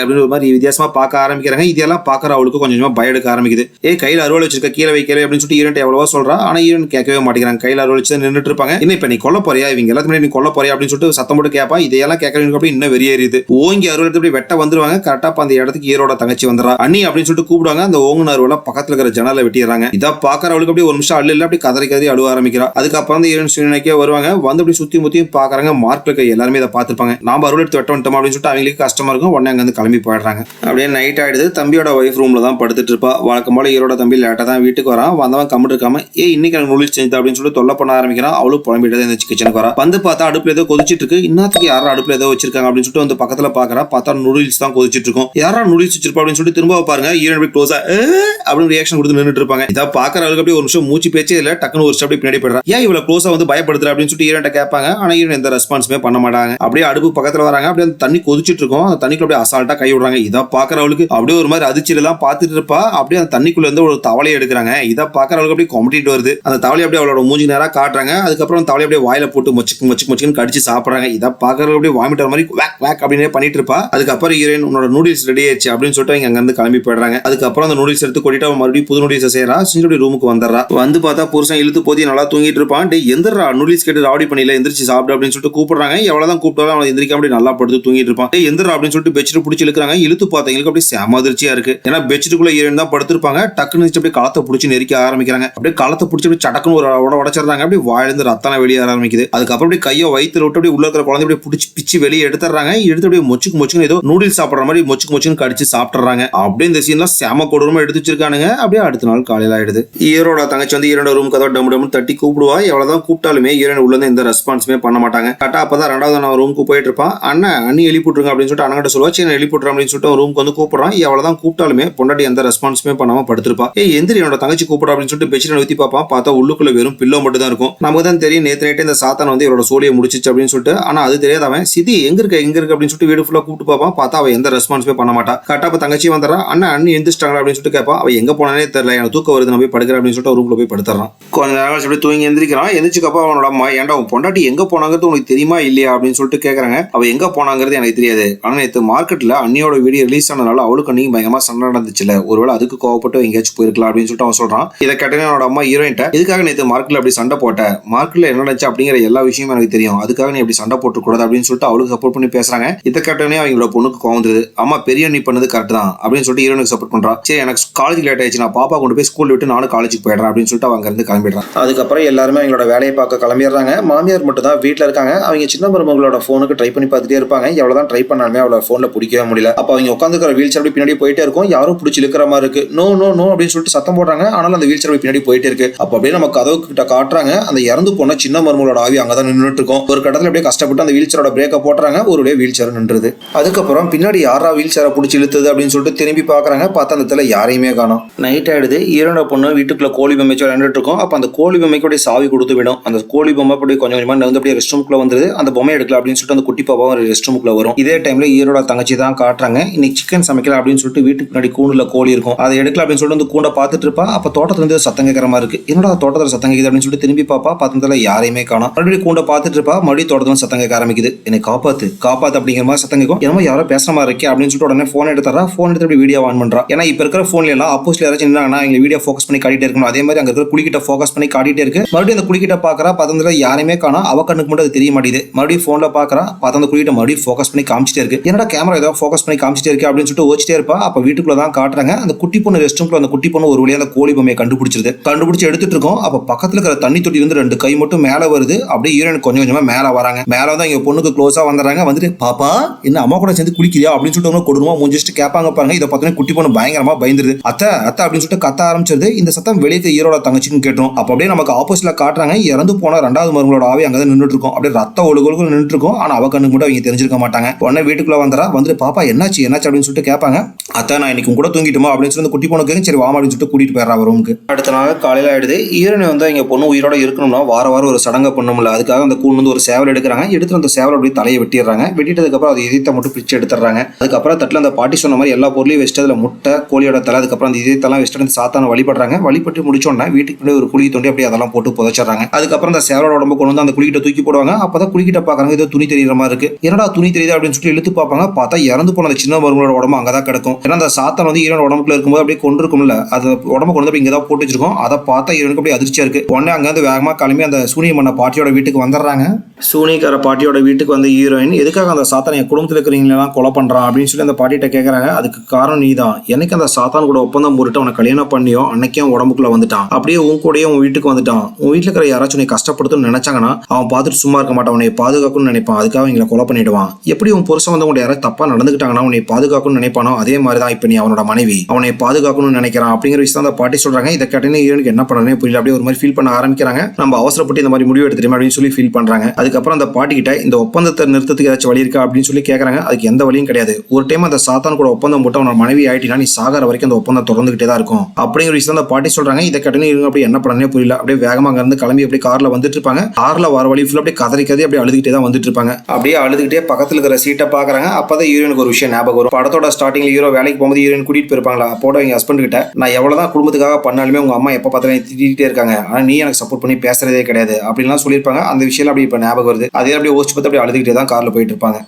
[SPEAKER 1] அப்படின்னு ஒரு மாதிரி வித்தியாசமா பார்க்க ஆரம்பிக்கிறாங்க. இதெல்லாம் பாக்குற அவளுக்கு கொஞ்சமா பயம் எடுக்க ஆரம்பிக்குது. கையில அறுவலை வச்சிருக்க கீழே வைக்கல அப்படின்னு சொல்லிட்டு ஹீரோன் எவ்வளவோ சொல்றா. ஆனா ஹீரோன் கேட்கவே மாட்டேங்கிறாங்க. கையில அறுவலை வச்சு நின்றுட்டு இருப்பாங்க. இன்னும் இப்ப நீ கொல்ல போறியா இவங்க எல்லாத்துமே நீ கொல்ல போறியா அப்படின்னு சொல்லிட்டு சத்தம் போட்டு கேட்பா. இதையெல்லாம் கேட்கறவங்க அப்படி இன்னும் வெறியேறியது. ஓ ஓங்கி அருள் எடுத்து அப்படி வெட்ட வந்துருவாங்க. கரெக்டா அந்த இடத்துக்கு ஹீரோட தங்கச்சி வந்துடுறா. அண்ணி அப்படின்னு சொல்லிட்டு கூப்பிடுவாங்க. அந்த ஓங்குன அருவல பக்கத்துல இருக்கிற ஜன்னலை வெட்டிடுறாங்க. இதை பாக்குற அவளுக்கு அப்படியே ஒரு நிமிஷம் அள்ளு அப்படி கதறி அழுவ ஆரம்பிக்கிறா. அதுக்கப்புறம் அந்த ஹீரோயின் சூனியக்கே வருவாங்க. வந்து அப்படி சுத்தி முத்தியும் பாக்குறாங்க. மார்க்ல எல்லாருமே இதை பார்த்திருப்பாங்க. நாம அருள் எடுத்து வெட்ட வந்துட்டோம் அப்படின்னு சொல்லிட்டு அவங்களுக்கு கஷ்டமா இருக்கும். உடனே அங்க இருந்து கிளம்பி போயிடுறாங்க. அப்படியே நைட் ஆயிடுது. தம்பியோட ஒய்ஃப் ரூம்ல தான் படுத்துட்டு இருப்பா. வழக்கம் போல ஹீரோட தம்பி லேட்டா தான் வீட்டுக்கு வரான். வந்தவன் கம்மிட்டு இருக்காம இன்னைக்கு எனக்கு நூடுல்ஸ் செஞ்சு அப்படின்னு சொல்லிட்டு தொல்லை பண்ண ஆரம்பிக்கிறான். அவளும் புலம்பிட்டு இருந்துச்சு கிச்சனுக்கு வரா. வந்து பார்த்தா அடுப்புல ஏதோ கொதிச்சிட்டு இருக்கு. இன்னத்துக்கு யாரும் அடுப்புல ஏதோ வச்சிருக்காங்க அப்படின்னு சொல்லிட்டு வந்து பக்கத்துல பாக்குறா. பார்த்தா நூடுல்ஸ் தான் கொதிச்சிட்டு இருக்கும். யாரா நூடுல்ஸ் வச்சிருப்பா அப்படின்னு சொல்லிட்டு திரும்ப பாருங்க. ஹீரோயின் க்ளோஸா அப்படின்னு ரியாக்ஷன் கொடுத்து நின்றுட்டு இருப்பாங்க. இதை பாக்குற அவளுக்கு அப்படியே ஒரு நிமிஷம் மூச்சு பேச்சே இல்ல. டக்குனு ஒரு ஸ்டெப் பின்னாடி போயிடுறா. ஏன் இவ்வளவு க்ளோஸா வந்து பயப்படுத்துற அப்படின்னு சொல்லிட்டு ஹீரோயின் கேட்பாங்க. ஆனா ஹீரோயின் எந்த ரெஸ்பான்ஸுமே பண்ண மாட்டாங்க. அப்படியே அடுப்பு பக்கத்துல வராங்க. அப்படியே அந்த தண்ணி கொதிச்சிட்டு இருக்கும். அந்த தண்ணிக்குள்ள அப்படியே அசால்ட்டா கை விடுறாங்க. இதை பாக்குறவளுக்கு அப்படியே ஒரு மாதிரி அதிர்ச்சியெல்லாம் பார்த்துட்டு இருப்பா. அப்படியே அந்த தண்ணிக்குள்ள இருந்து ஒரு தவளையை எடுக்கிறாங்க. இதை பாக்குறவளுக்கு அப்படியே கொமட்டிட்டு வருது. அந்த தவளை அப்படியே அவளோட மூஞ்சி நேரா காட்டுறாங்க. அதுக்கப்புறம் தவளை அப்படியே வாயில போட்டு மொச்சுக்கு கடிச்சு சாப்பிடுறாங்க. இதை பாக்குறவங்க அப்படியே வாமிட் மாதிரி வேக் வேக் அப்படின்னு பண்ணிட்டு இருப்பா. அதுக்கப்புறம் ஹீரோயின் உன்னோட நூடுல்ஸ் ரெடி ஆயிடுச்சு அப்படின்னு சொல்லிட்டு அவங்க அங்க இருந்து கிளம்பி போயிடுறாங்க. அதுக்கப்புறம் அந்த நூடுல்ஸ் எடுத்து கொட்டிட்டு அவன் மறுபடியும் புது நூடுல்ஸ் செய்யறா. செஞ்சு ரூமுக்கு வந்துடுறா. வந்து பார்த்தா புருஷன் இழுத்து போதி நல்லா தூங்கிட்டு இருப்பான். எந்திரா நூடுல்ஸ் கேட்டு ராவடி பண்ணல எந்திரிச்சு சாப்பிடு அப்படின்னு சொல்லிட்டு கூப்பிடுறாங்க. எவ்வளவுதான் கூப்பிட்டாலும் அவன் எந்திரிக்காம அப்படி நல்லா படுத்து தூங்கிட்டு இருப்பான். எந்திரா அப்படின்னு சொல்லிட்டு பெட்ஷீட் பிடிச்சி இழுக்கிறாங்க. இழுத்து பார்த்தவங்களுக்கு அப்படியே செம அதிர்ச்சியா இருக்கு. ஏன்னா பெட்ஷீட்டுக்குள்ள ஹீரோயின் தான் படுத்திருப்பாங்க. டக்குன்னு அப்படியே களத்தை பிடிச்சி நெரிக்க ஆரம்பிக்கிறாங்க. அப்படியே களத்தை பிடிச்சி அப்படியே சடக்குன்னு ஒரு உடைச்சிடறாங்க. அப்படியே வாயிலிருந்து ரத்தம் வெளியே ஆரம்பிக்குது. அதுக்கப்புறம் அப்படியே கையை வயிற்றுல விட்டு அப்படியே உள்ள இருக்கிற குழந்தை அப்படியே பிடிச்சி பிச்சு வெளியே எடுத்துறாங்க. எடுத்து அப்படியே மொச்சுக்கு ஏதோ நூடுல்ஸ் சாப்பிடுற மாதிரி மொச்சுக்கு கடிச்சு சாப்பிடுறாங்க. அப்படியே இந்த சீன்லாம் செம கொடூரமா எடுத்து வச்சிருக்கானுங்க. அப்படியே அடுத்த நாள் காலையில ஆயிடுது. ஹீரோட தங்கச்சி வந்து ஹீரோட ரூம் கதவை டம்மு தட்டி கூப்பிடுவா. எவ்வளவுதான் கூப்பிட்டாலுமே ஹீரோயின் உள்ள எந்த ரெஸ்பான்ஸுமே பண்ண மாட்டாங்க. கரெக்டா அப்பதான் ரெண்டாவது நான் ரூமுக்கு போயிட்டு இருப்பான். அண்ணி எழுப்பிட்டுருங்க அப்படின்னு சொல்லிட்டு அண்ணன் சொல்லுவா. சரி எழுப்பிட்டுறேன் அப்படின்னு சொல்லிட்டு ரூமுக்கு வந்து கூப்பிடுறான். எவ்வளவுதான் கூப்பிட்டாலுமே பொண்டாட்டி எந்த ரெஸ்பான்ஸுமே பண்ணாம படுத்திருப்பா. எந்திரி என்னோட தங்கச்சி கூப்பிடுறா அப்படின்னு சொல்லிட்டு பெட்ஷீட் ஊத்தி பார்ப்பான். பார்த்தா உள்ளுக்குள்ள வெறும் பில்லோ மட்டும் தான் இருக்கும். நமக்கு தான் தெரியும் நேற்று நைட்டு இந்த சாத்தான் வந்து இவரோட சோழியை முடிச்சிச்சு அப்படின்னு சொல்லிட்டு. ஆனா அது தெரியாத அவன் சிதி எங்க இருக்கு அப்படின்னு சொல்லிட்டு வீடு ஃபுல்லா கூப்பிட்டு பார்ப்பான். பார்த்தா அவ எந்த ரெஸ்பான்ஸுமே பண்ண மாட்டா. கரெக்டா தங்கச்சி வந்துடுறா. அண்ணி எந்திரிச்சிட்டாங்க அப்படின்னு சொல்லிட்டு கேட்பான். அவ எங்க போனானே தெரியல. எனக்கு தூக்கம் வருது நான் போய் படுக்கிறேன் அப்படின்னு சொல்லிட்டு ரூம்ல போய் படுத்துறான். கொஞ்ச நேரம் அப்படி தூங்கி எந்திரிக்கிறான். எந்திரிச்சுக்கப்ப அவனோட அம்மா ஏன்டா உன் பொண்டாட்டி எங்க போனாங்கிறது உனக்கு தெரியுமா இல்லையா அப்படின்னு சொல்லிட்டு கேட்கறாங்க. அவ எங்க போனாங்கிறது எனக்கு தெரியாது. ஆனா நேற்று மார்க்கெட்ல அண்ணியோட வீடியோ ரிலீஸ் ஆனதுனால அவளுக்கு அன்னைக்கு பயங்கரமா சண்டை நடந்துச்சுல. ஒருவேளை அதுக்கு கோவப்பட்டு எங்கேயாச்சும் போயிருக்கலாம் அப்படின்னு சொல்லிட்டு அவன் சொல்றான். இதை கேட்டேன் அவனோட அம்மா ஹீரோயின்ட்ட எதுக்காக நேற்று மார்க்கெட்ல அப்படி சண்டை போட்ட, மார்க்கெட்ல என்ன நடந்துச்சு அப்படிங்கிற எல்லா விஷயமும் எனக்கு தெரியும், அதுக்காக நீ அப்படி சண்டை போட்டு கூடாது அப்படின்னு சொல்லிட்டு அவளுக்கு சப்போர்ட் பண்ணி பேசுறாங்க. இதை கேட்டோன்னே அவங்களோட பொண்ணுக்கு கோவம் வந்தது. அம்மா பெரிய நீ பண்ணது கரெக்ட் தான் அப்படின்னு சொல்லிட்டு ஹீரோனுக்கு சப்போர்ட் பண்றான். சரி எனக்கு காலேஜ் லேட் ஆயிடுச்சு, நான் பாப்பா கொண்டு போய் ஸ்கூல் விட்டு நானும் காலேஜுக்கு போயிடுறேன் அப்படின்னு சொல்லிட்டு அவங்க இருந்து கிளம்பிடுறான். அதுக்கப்புறம் எல்லாருமே அவங்களோட வேலையை பார்க்க கிளம்பிடுறாங்க. மாமியார் மட்டும் தான் வீட்டில் இருக்காங்க. அவங்க சின்ன மருமகளோட போனுக்கு ட்ரை பண்ணி பார்த்துட்டே இருப்பாங்க. எவ்வளவுதான் ட்ரை பண்ணாலுமே அவளோட போன்ல பிடிக்கவே முடியல. அப்ப அவங்க உட்காந்துக்கிற வீல் சேர் பின்னாடி போயிட்டே இருக்கும். யாரும் பிடிச்சி இழுக்கிற மாதிரி இருக்கு. நோ நோ நோ அப்படின்னு சொல்லிட்டு சத்தம் போடுறாங்க. ஆனாலும் அந்த வீல் சேர் பின்னாடி போயிட்டே இருக்கு. அப்ப அப்படியே நம்ம கதவு கிட்ட காட்டுறாங்க. அந்த இறந்து போன சின்ன மருமகளோட ஆவி அங்கதான் நின்றுட்டு இருக்கும். ஒரு கடத்துல அப்படியே கஷ்டப்பட்டு அந்த வீல் சேரோட பிரேக்கை போட்டுறாங்க. ஒரு வீல் சேர் நின்றுது. அதுக்கப்புறம் பின்னாடி யாரா வீல் சேரை பிடிச்சி இழுத்தது அப்படின்னு சொல்லிட்டு திரும்பி பாக்குறாங்க. பார்த்தா அந்த இடத்துல யாரையுமே காணோம். நைட் ஆயிடுது. ஈரோட பொண்ணு வீட்டுக்குள்ள கோழி பொம்மை விளையாண்டுட்டு இருக்கும். அப்ப அந்த கோழி பொம்மைக்கு சாவி கொடுத்து விடும். அந்த கோழி பொம்மை அப்படியே கொஞ்சம் கொஞ்சமா வந்து அப்படியே ரெஸ்ட் ரூம்குள்ள வந்துருது. அந்த பொம்மை எடுக்கல அப்படின்னு சொல்லிட்டு அந்த குட்டி பாப்பாவும் ரெஸ்ட் ரூம்குள்ள வரும். இதே டைம்ல ஈரோட தங்கச்சி தான் காட்டுறாங்க. இன்னைக்கு சிக்கன் சமைக்கல அப்படின்னு சொல்லிட்டு வீட்டுக்கு முன்னாடி கூண்டுல கோழி இருக்கும். அதை எடுக்கல அப்படின்னு சொல்லிட்டு அந்த கூண்டை பார்த்துட்டு இருப்பா. அப்ப தோட்டத்துல இருந்து சத்தம் கேட்கற மாதிரி இருக்கு. என்னடா தோட்டத்துல சத்தம் கேக்குது அப்படின்னு சொல்லிட்டு திரும்பி பாப்பா. பக்கத்துல யாரையுமே காணோம். மறுபடியும் கூண்டை பார்த்துட்டு இருப்பா. மறுபடியும் தோட்டத்துல சத்தம் கேட்க ஆரம்பிக்குது. என்னை காப்பாத்து அப்படிங்கிற மாதிரி சத்தம் கேட்கும். என்னமோ யாரோ பேசுற மாதிரி இருக்கு அப்படின்னு சொல்லிட்டு உடனே போன் எடுத்துறா. போன் எடுத்து வீடியோ ஆன் பண்றா. ஏன்னா இப்ப இருக்கிற போன்ல எல்லாம் அப்போஸ்ல யாராச்சும் இருந்தாங்கன்னா எங்க வீடியோ ஃபோக்கஸ் பண்ணி காட்டிட்டே இருக்கணும். அதே மாதிரி அங்க இருக்கிற குளிக்கிட்ட ஃபோக்கஸ் பண்ணி காட்டிட்டே இருக்கு. மறுபடியும் அந்த குளிக்கிட்ட பாக்குறா. பக்கத்துல யாரையுமே காணோம். அவ கண்ணுக்கு மட்டும் அது தெரிய மாட்டேங்குது. மறுபடியும் போன்ல பாக்குறா. அந்த குளிக்கிட்ட மறுபடியும் ஃபோக்கஸ் பண்ணி காமிச்சிட்டே இருக்கு. என்னடா கேமரா ஏதோ ஃபோக்கஸ் பண்ணி காமிச்சிட்டே இருக்கு அப்படின்னு சொல்லிட்டு ஓச்சிட்டே இருப்பா. அப்ப வீட்டுக்குள்ள தான் காட்டுறாங்க. அந்த குட்டி பொண்ணு ரெஸ்ட் ரூம்ல அந்த குட்டி பொண்ணு ஒரு வழியா அந்த கோழி பொம்மையை கண்டுபிடிச்சு எடுத்துட்டு இருக்கோம். அப்ப பக்கத்துல இருக்கிற தண்ணி தொட்டி வந்து 2 கை மட்டும் மேல வருது. அப்படியே ஹீரோயின் கொஞ்சம் கொஞ்சமா மேல வராங்க. மேல வந்து எங்க பொண்ணுக்கு க்ளோஸா வந்துடுறாங்க. வந்துட்டு பாப்பா என்ன அம்மா கூட சேர்ந்து குளிக்கிறியா அப்படின்னு சொல்லிட்டு கொடுமா மூஞ்சிட்டு கேட்பாங்க பாருங்க. இதை பார்த்தோன்னே குட்டி பொண்ணு பயங்கரமா பயந்துருது. அத்தை அப்படின்னு சொல்லிட்டு கத்த ஆரம்பிச்சிருது. இந்த சத்தம் வெளியே ஹீரோட தங்கச்சின்னு கேட்டோம். அப்ப அப்படியே நமக்கு ஆப்போசிட்ல காட்டுறாங்க. இறந்து போன 2வது மருமகளோட ஆவி அங்கதான் நின்றுட்டு இருக்கும். அப்படியே ரத்த ஒழுகுக்கு நின்றுட்டு இருக்கும். ஆனா அவ கண்ணுக்கு மட்டும் அவங்க தெரிஞ்சிருக்க மாட்டாங்க. உடனே வீட்டுக்குள்ள வந்துட்டு பாப்பா என்னாச்சு அப்படின்னு சொல்லிட்டு கேட்பாங்க. அத்தை நான் இன்னைக்கு கூட தூங்கிட்டுமா அப்படின்னு சொல்லி குட்டி பொண்ணு கேட்க. சரி வாமா அப்படின்னு சொல்லிட்டு கூட்டிட்டு போயிடுறா ரூமுக்கு. அடுத்த நாள் காலையில ஆயிடுது. ஹீரோயின் வந்து எங்க பொண்ணு உயிரோட இருக்கணும்னா வாரம் ஒரு சடங்கை பண்ணும்ல. அதுக்காக அந்த கூண்டு வந்து ஒரு சேவல் எடுக்கிறாங்க. எடுத்து அந்த சேவல் அப்படியே தலையை வெட்டிடுறாங்க. வெட்டிட்டதுக்கு அப்புறம் அது இதயத்தை மட்டும் பிச்சு எடுத்துறாங்க. அதுக்கப்புறம் தட்டுல அந்த பாட்டி சொன்ன மாதிரி எல்லா பொருளையும் வச்சுட்டு அதுல முட்டை கோழியோட தலை அதுக்கப்புறம் அந்த இதயத்தெல்லாம் வச்சுட்டு சாத்தான வழிபடுறாங்க. வழிபட்டு முடிச்சோன்னா வீட்டுக்கு ஒரு குழி தோண்டி அப்படியே அதெல்லாம் போட்டு புதைச்சிடறாங்க. அதுக்கப்புறம் அந்த சேவலோட உடம்பு கொண்டு வந்து அந்த குழிக்கிட்ட தூக்கி போடுவாங்க. அப்பதான் குழிக்கிட்ட பாக்குறாங்க ஏதோ துணி தெரியுற மாதிரி இருக்கு. என்னடா துணி தெரியுது அப்படின்னு சொல்லிட்டு இழுத்து பார்ப்பாங்க. பார்த்தா இறந்து போன அந்த சின்ன மருமகளோட உடம்பு அங்கதான் கிடக்கும். ஏன்னா அந்த சாத்தான் வந்து ஹீரோட உடம்புக்குள்ள இருக்கும்போது அப்படியே கொண்டு இருக்கும்ல, அது உடம்பு கொண்டு வந்து இங்கதான் போட்டு வச்சிருக்கோம். அதை பார்த்தா ஹீரோனுக்கு அப்படியே அதிர்ச்சியா இருக்கு. உடனே அங்க வந்து வேகமா கிளம்பி அந்த சூனியம் பண்ண பாட்டியோட வீட்டுக்கு வந்துடுறாங்க. சூனியக்கார பாட்டியோட வீட்டுக்கு வந்து ஹீரோயின் எதுக்காக அந்த சாத்தானையை குடும்பத்தில் இருக்கிறவங்களெல்லாம் கொலை பண்றான் அப்படின்னு சொல்லி அந்த பாட்டிகிட்ட கேட்கறாங்க. அதுக்கு காரணம் நீதான். எனக்கு அந்த சாத்தான் கூட ஒப்பந்தம் போட்டு அவனை கல்யாணம் பண்ணியோ அன்னைக்கே உடம்புக்குள்ள வந்துட்டான். அப்படியே உன் கூடயே உன் வீட்டுக்கு வந்துட்டான். உன் வீட்டுல இருக்கிற யாராச்சும் நீ கஷ்டப்படுத்துன்னு நினைச்சாங்கன்னா அவன் பார்த்துட்டு சும்மா இருக்க மாட்டான், உன்னை பாதுகாக்கணும்னு நினைப்பான். அதுக்காக இவங்களை கொலை பண்ணிடுவான். எப்படி உன் புருஷன் வந்து உங்க யாராவது தப்பா நடந்துக்கிட்டாங்கன்னா உன்னை பாதுகாக்கணும்னு நினைப்பானோ அதே மாதிரிதான் இப்ப நீ அவனோட மனைவி, அவனை பாதுகாக்கணும்னு நினைக்கிறான் அப்படிங்கிற விஷயம் அந்த பாட்டி சொல்றாங்க. இதை கேட்டீங்கன்னா ஹீரோனுக்கு என்ன பண்ணனே புரியல. அப்படியே ஒரு மாதிரி ஃபீல் பண்ண ஆரம்பிக்கிறாங்க. நம்ம அவசரப்பட்டு இந்த மாதிரி முடிவு எடுத்துட்டோம் அப்படின்னு சொல்லி ஃபீல் பண்றாங்க. அதுக்கப்புறம் அந்த பாட்டி கிட்ட இந்த ஒப்பந்தத்தை நிறுத்தத்துக்கு ஏதாச்சும் வழி இருக்கா அப்படின்னு சொல்லி கேட்கறாங்க. அதுக்கு எந்த வழியும் கிடையாது. ஒரு டைம் அந்த சாத்தான் கூட ஒப்பந்தம் போட்டு அவனோட மனைவி ஆயிட்டினா நீ சாகர வரைக்கும் அந்த ஒப்பந்தம் தொடர்ந்துகிட்டே தான் இருக்கும் அப்படிங்கிற விஷயம் அந்த பாட்டி சொல்றாங்க. இதை கேட்டீங்கன்னா ஹீரோனுக்கு அப்படி என்ன பண்ணனே புரியல. அப்படியே வேகமா அங்க இருந்து கிளம்பி அப்படியே கார்ல வந்துட்டு இருப்பாங்க. கார்ல வர வழி ஃபுல்லா அப்படியே கதறி அப்படியே அழுதுகிட்டே தான் வந்துட்டு இருப்பாங்க. அப்படியே அழுதுகிட்டே பக்கத்துல இருக்கிற சீட்டை பாக்குறாங்க. அப்பதான் ஹீரோனுக்கு ஒரு விஷயம் ஞாபகம் வரும். படத்தோட ஸ்டார்டிங்ல ஹீரோ வேலைக்கு போகும்போது ஹீரோயின் கூட்டிட்டு போயிருப்பாங்களா, அப்போட எங்க ஹஸ்பண்ட் கிட்ட நான் எவ்வளவுதான் குடும்பத்துக்காக பண்ணாலுமே உங்க அம்மா எப்ப பார்த்தாலும் திட்டிகிட்டே இருக்காங்க, ஆனா நீ எனக்கு சப்போர்ட் பண்ணி பேசுறதே கிடையாது அப்படின்லாம் சொல்லியிருப்பாங்க. அந்த விஷயம் அப்படி இப்ப ஞாபகம் வருது. அதே அப்படியே யோசிச்சு பார்த்து அப்படியே அழுதுகிட்டே தான் கார்ல போயிட்டு இருப்பாங்க.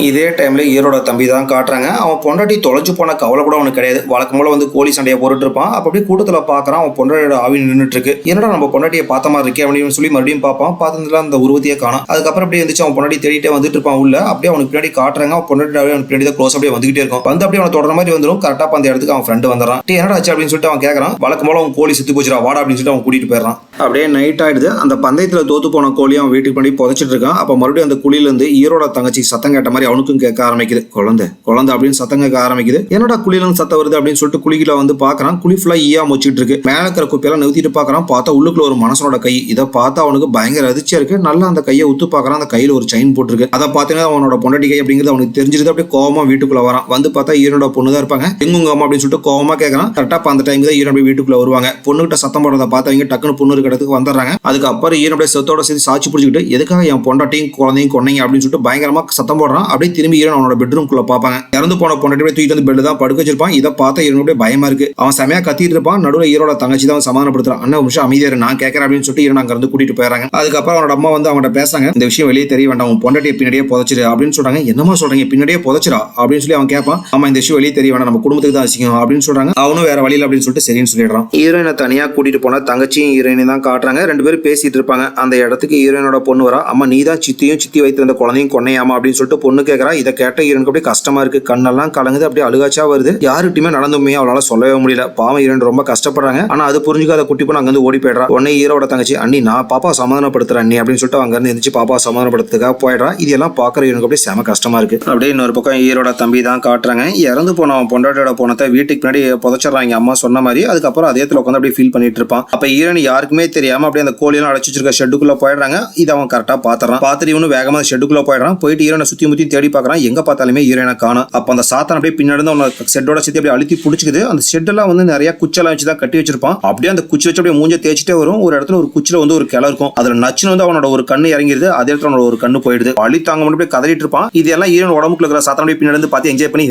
[SPEAKER 1] இதே டைம்ல ஹீரோட தம்பி தான் காட்டுறாங்க. அவன் பொண்டாட்டி தொலைச்சு போன கவலை கூட அவனுக்கு கிடையாது. வழக்கம் போல வந்து கோழி சண்டையை போட்டுட்டு இருப்பான். அப்ப அப்படியே கூட்டத்துல பாக்குறான் அவன் பொண்டாட்டியோட ஆவி நின்றுட்டு இருக்கு. என்னடா நம்ம பொண்டாட்டியை பார்த்த மாதிரி இருக்கே அப்படின்னு சொல்லி மறுபடியும் பார்ப்பான். பார்த்ததுல அந்த உருவத்தையே காணும். அதுக்கப்புறம் அப்படியே வந்துச்சு அவன் பொண்டாட்டி தேடிட்டே வந்துட்டு இருப்பான் உள்ள. அப்படியே அவனுக்கு பின்னாடி காட்டுறாங்க. அவன் பொண்டாட்டி அவனுக்கு பின்னாடி தான் க்ளோஸ் அப்படியே வந்துகிட்டே இருக்கும். வந்து அப்படியே அவனை தொடர மாதிரி வந்துடும். கரெக்டா அந்த இடத்துக்கு அவன் ஃப்ரெண்டு வந்துடுறான். என்னடா ஆச்சு அப்படின்னு சொல்லிட்டு அவன் கேட்கறான். வழக்கம் போல அவன் கோழி செத்து போச்சுடா வாடா அப்படின்னு சொல்லிட்டு அவன் கூட்டிட்டு போயிடறான். அப்படியே நைட் ஆயிடுது. அந்த பந்தயத்துல தோத்து போன கோழி அவன் வீட்டுக்கு பண்ணி புதைச்சிட்டு இருக்கான். அப்ப மறுபடியும் அந்த குழியில இருந்து ஈரோட தங்கச்சி சத்தம் கேட்ட மாதிரி அவனுக்கும் கேட்க ஆரம்பிக்குது. குழந்தை குழந்தை அப்படின்னு சத்தம் கேட்க ஆரம்பிக்குது. என்னடா குழியில இருந்து சத்தம் வருது அப்படின்னு சொல்லிட்டு குழிக்குள்ள வந்து பாக்குறான். குழி ஃபுல்லா ஈயா மொச்சிட்டு இருக்கு. மேல இருக்கிற குப்பையெல்லாம் நிறுத்திட்டு பாக்குறான். பார்த்தா உள்ளுக்குள்ள ஒரு மனசனோட கை. இதை பார்த்தா அவனுக்கு பயங்கர அதிர்ச்சியா இருக்கு. நல்லா அந்த கையை உத்து பாக்குறான். அந்த கையில ஒரு செயின் போட்டுருக்கு. அதை பார்த்தீங்கன்னா அவனோட பொண்டாட்டி கை அப்படிங்கிறது அவனுக்கு தெரிஞ்சிருது. அப்படியே கோவமா வீட்டுக்குள்ள வரான். வந்து பார்த்தா ஈரோட பொண்ணு தான் இருப்பாங்க. எங்குங்க அம்மா அப்படின்னு சொல்லிட்டு கோவமா கேட்கறான். கரெக்டா அந்த டைம் தான் ஈரோட வீட்டுக்குள்ள வருவாங்க. பொண்ணுகிட்ட சத்தம் போடுறத பார்த்தவங்க டக்குன்னு பொண்ணு இருக்கிற இடத்துக்கு வந்துடுறாங்க. அதுக்கப்புறம் ஈரோட செத்தோட சேர்த்து சாட்சி பிடிச்சிக்கிட்டு எதுக்காக என் பொண்டாட்டியும் குழந்தையும் கொன்னீங்க அப்படின்னு சொல்லிட்டு பயங்கரமா சத்தம் போடுறான். அப்படியே திரும்பி ஈரன் அவனோட பெட்ரூம் குள்ள பாப்பாங்க. இறந்து போன பொண்டாட்டி தூக்கிட்டு வந்து பெட்ல தான் படுக்க வச்சிருப்பான். இதை பார்த்தா ஈரனுடைய பயமா இருக்கு. அவன் செமையா கத்திட்டு இருப்பான். நடுவில் ஈரோட தங்கச்சி தான் சமாதானப்படுத்துறான். அண்ணா ஒரு நிமிஷம் அமைதியா நான் கேட்கறேன் அப்படின்னு சொல்லிட்டு ஈரன் அங்க இருந்து கூட்டிட்டு போயிடறாங்க. அதுக்கப்புறம் அவனோட அம்மா வந்து அவங்கள்ட்ட பேசுறாங்க. இந்த விஷயம் வெளியே தெரிய வேண்டாம், உன் பொண்டாட்டியை பின்னாடியே புதைச்சிரு அப்படின்னு சொல்றாங்க. என்னமா சொல்றீங்க, பின்னாடியே புதைச்சிரா அப்படின்னு சொல்லி அவன் கேட்பான். ஆமா இந்த விஷயம் வெளியே தெரிய வேண்டாம், நம்ம குடும்பத்துக்கு தான் வச்சுக்கணும் அப்படின்னு சொல்றாங்க. அவனும் வேற வழியில் அப்படின்னு சொல்லிட்டு சரின்னு சொல்லிடுறான். ஹீரோயினை தனியா கூட்டிட்டு போனா தங்கச்சியும் ஹீரோயினை தான் காட்டுறாங்க. ரெண்டு பேரும் பேசிட்டு இருப்பாங்க. அந்த இடத்துக்கு ஹீரோயினோட பொண்ணு வரா. அம்மா நீ தான் சித்தியும் சித்தி வைத்திருந்த குழந்தையும் கொன்னையாமா அப்படின்னு சொல்லிட்டு பொண்ணு கேட்கறா. இதை கேட்ட ஹீரோனுக்கு அப்படியே கஷ்டமா இருக்கு. கண்ணெல்லாம் கலங்குது. அப்படியே அழுகாச்சா வருது. யாருக்குமே நடந்துமே அவளால சொல்லவே முடியல. பாவம் ஹீரோயின் ரொம்ப கஷ்டப்படுறாங்க. ஆனா அது புரிஞ்சுக்காத குட்டி பொண்ணு அங்க இருந்து ஓடி போயிடுறா. உடனே ஹீரோட தங்கச்சி அண்ணி நான் பாப்பா சமாதானப்படுத்துறேன் அண்ணி அப்படின்னு சொல்லிட்டு அங்க இருந்து எந்திரிச்சு பாப்பா சமாதானப்படுத்துறதுக்காக போயிடுறா. இதெல்லாம் பாக்குற ஹீரோனுக்கு அப்படியே செம கஷ்டமா இருக்கு. அப்படியே இன்னொரு பக்கம் ஹீரோட தம்பி தான் காட்டுறாங்க. இறந்து போன பொண்டாட்டியோட போனத்தை வீட்டுக்கு பின்னாடி புதைச்சிடறாங்க அம்மா சொன்ன மாதிரி. அதுக்கப்புறம் அதே இடத்துல உட்காந்து அப்படியே ஃபீல் பண்ணிட்டு இருப்பான். அப்ப ஹீரோயின் யாருக்குமே தெரியாம அப்படியே அந்த கோழியெல்லாம் அடைச்சு வச்சிருக்க ஷெட்டுக்குள்ள போயிடுறாங்க. இதை அவன் கரெக்டா பாத்துறான். பார்த்துட்டு இவனு வேகமா ஷெட்டுக்குள்ள போயிடுறான். போயிட்டு ஹீரோனை சுத்தி முத்தி தேடி பாக்குறான். எங்க பார்த்தாலுமே ஹீரோனை காணோம். அப்ப அந்த சாத்தான் அப்படியே பின்னாடி அவன ஷெட்டோட சேர்த்து அப்படியே அழுத்தி பிடிச்சிக்குது. அந்த ஷெட்டெல்லாம் வந்து நிறைய குச்செல்லாம் வச்சுதான் கட்டி வச்சிருப்பான். அப்படியே அந்த குச்சி வச்சு அப்படியே மூஞ்ச தேய்ச்சிட்டே வரும். ஒரு இடத்துல ஒரு குச்சில வந்து ஒரு கிளை இருக்கும். அதுல நச்சுன்னு வந்து அவனோட ஒரு கண்ணு இறங்கிடுது. அதே இடத்துல அவனோட ஒரு கண்ணு போயிடுது. அழி தாங்க முடியும் கதறிட்டு இருப்பான். இதெல்லாம் ஹீரோன் உடம்புக்குள்ள இருக்கிற சாத்தான் அப்படியே பின்னாடி பார்த்து என்ஜாய் பண்ணி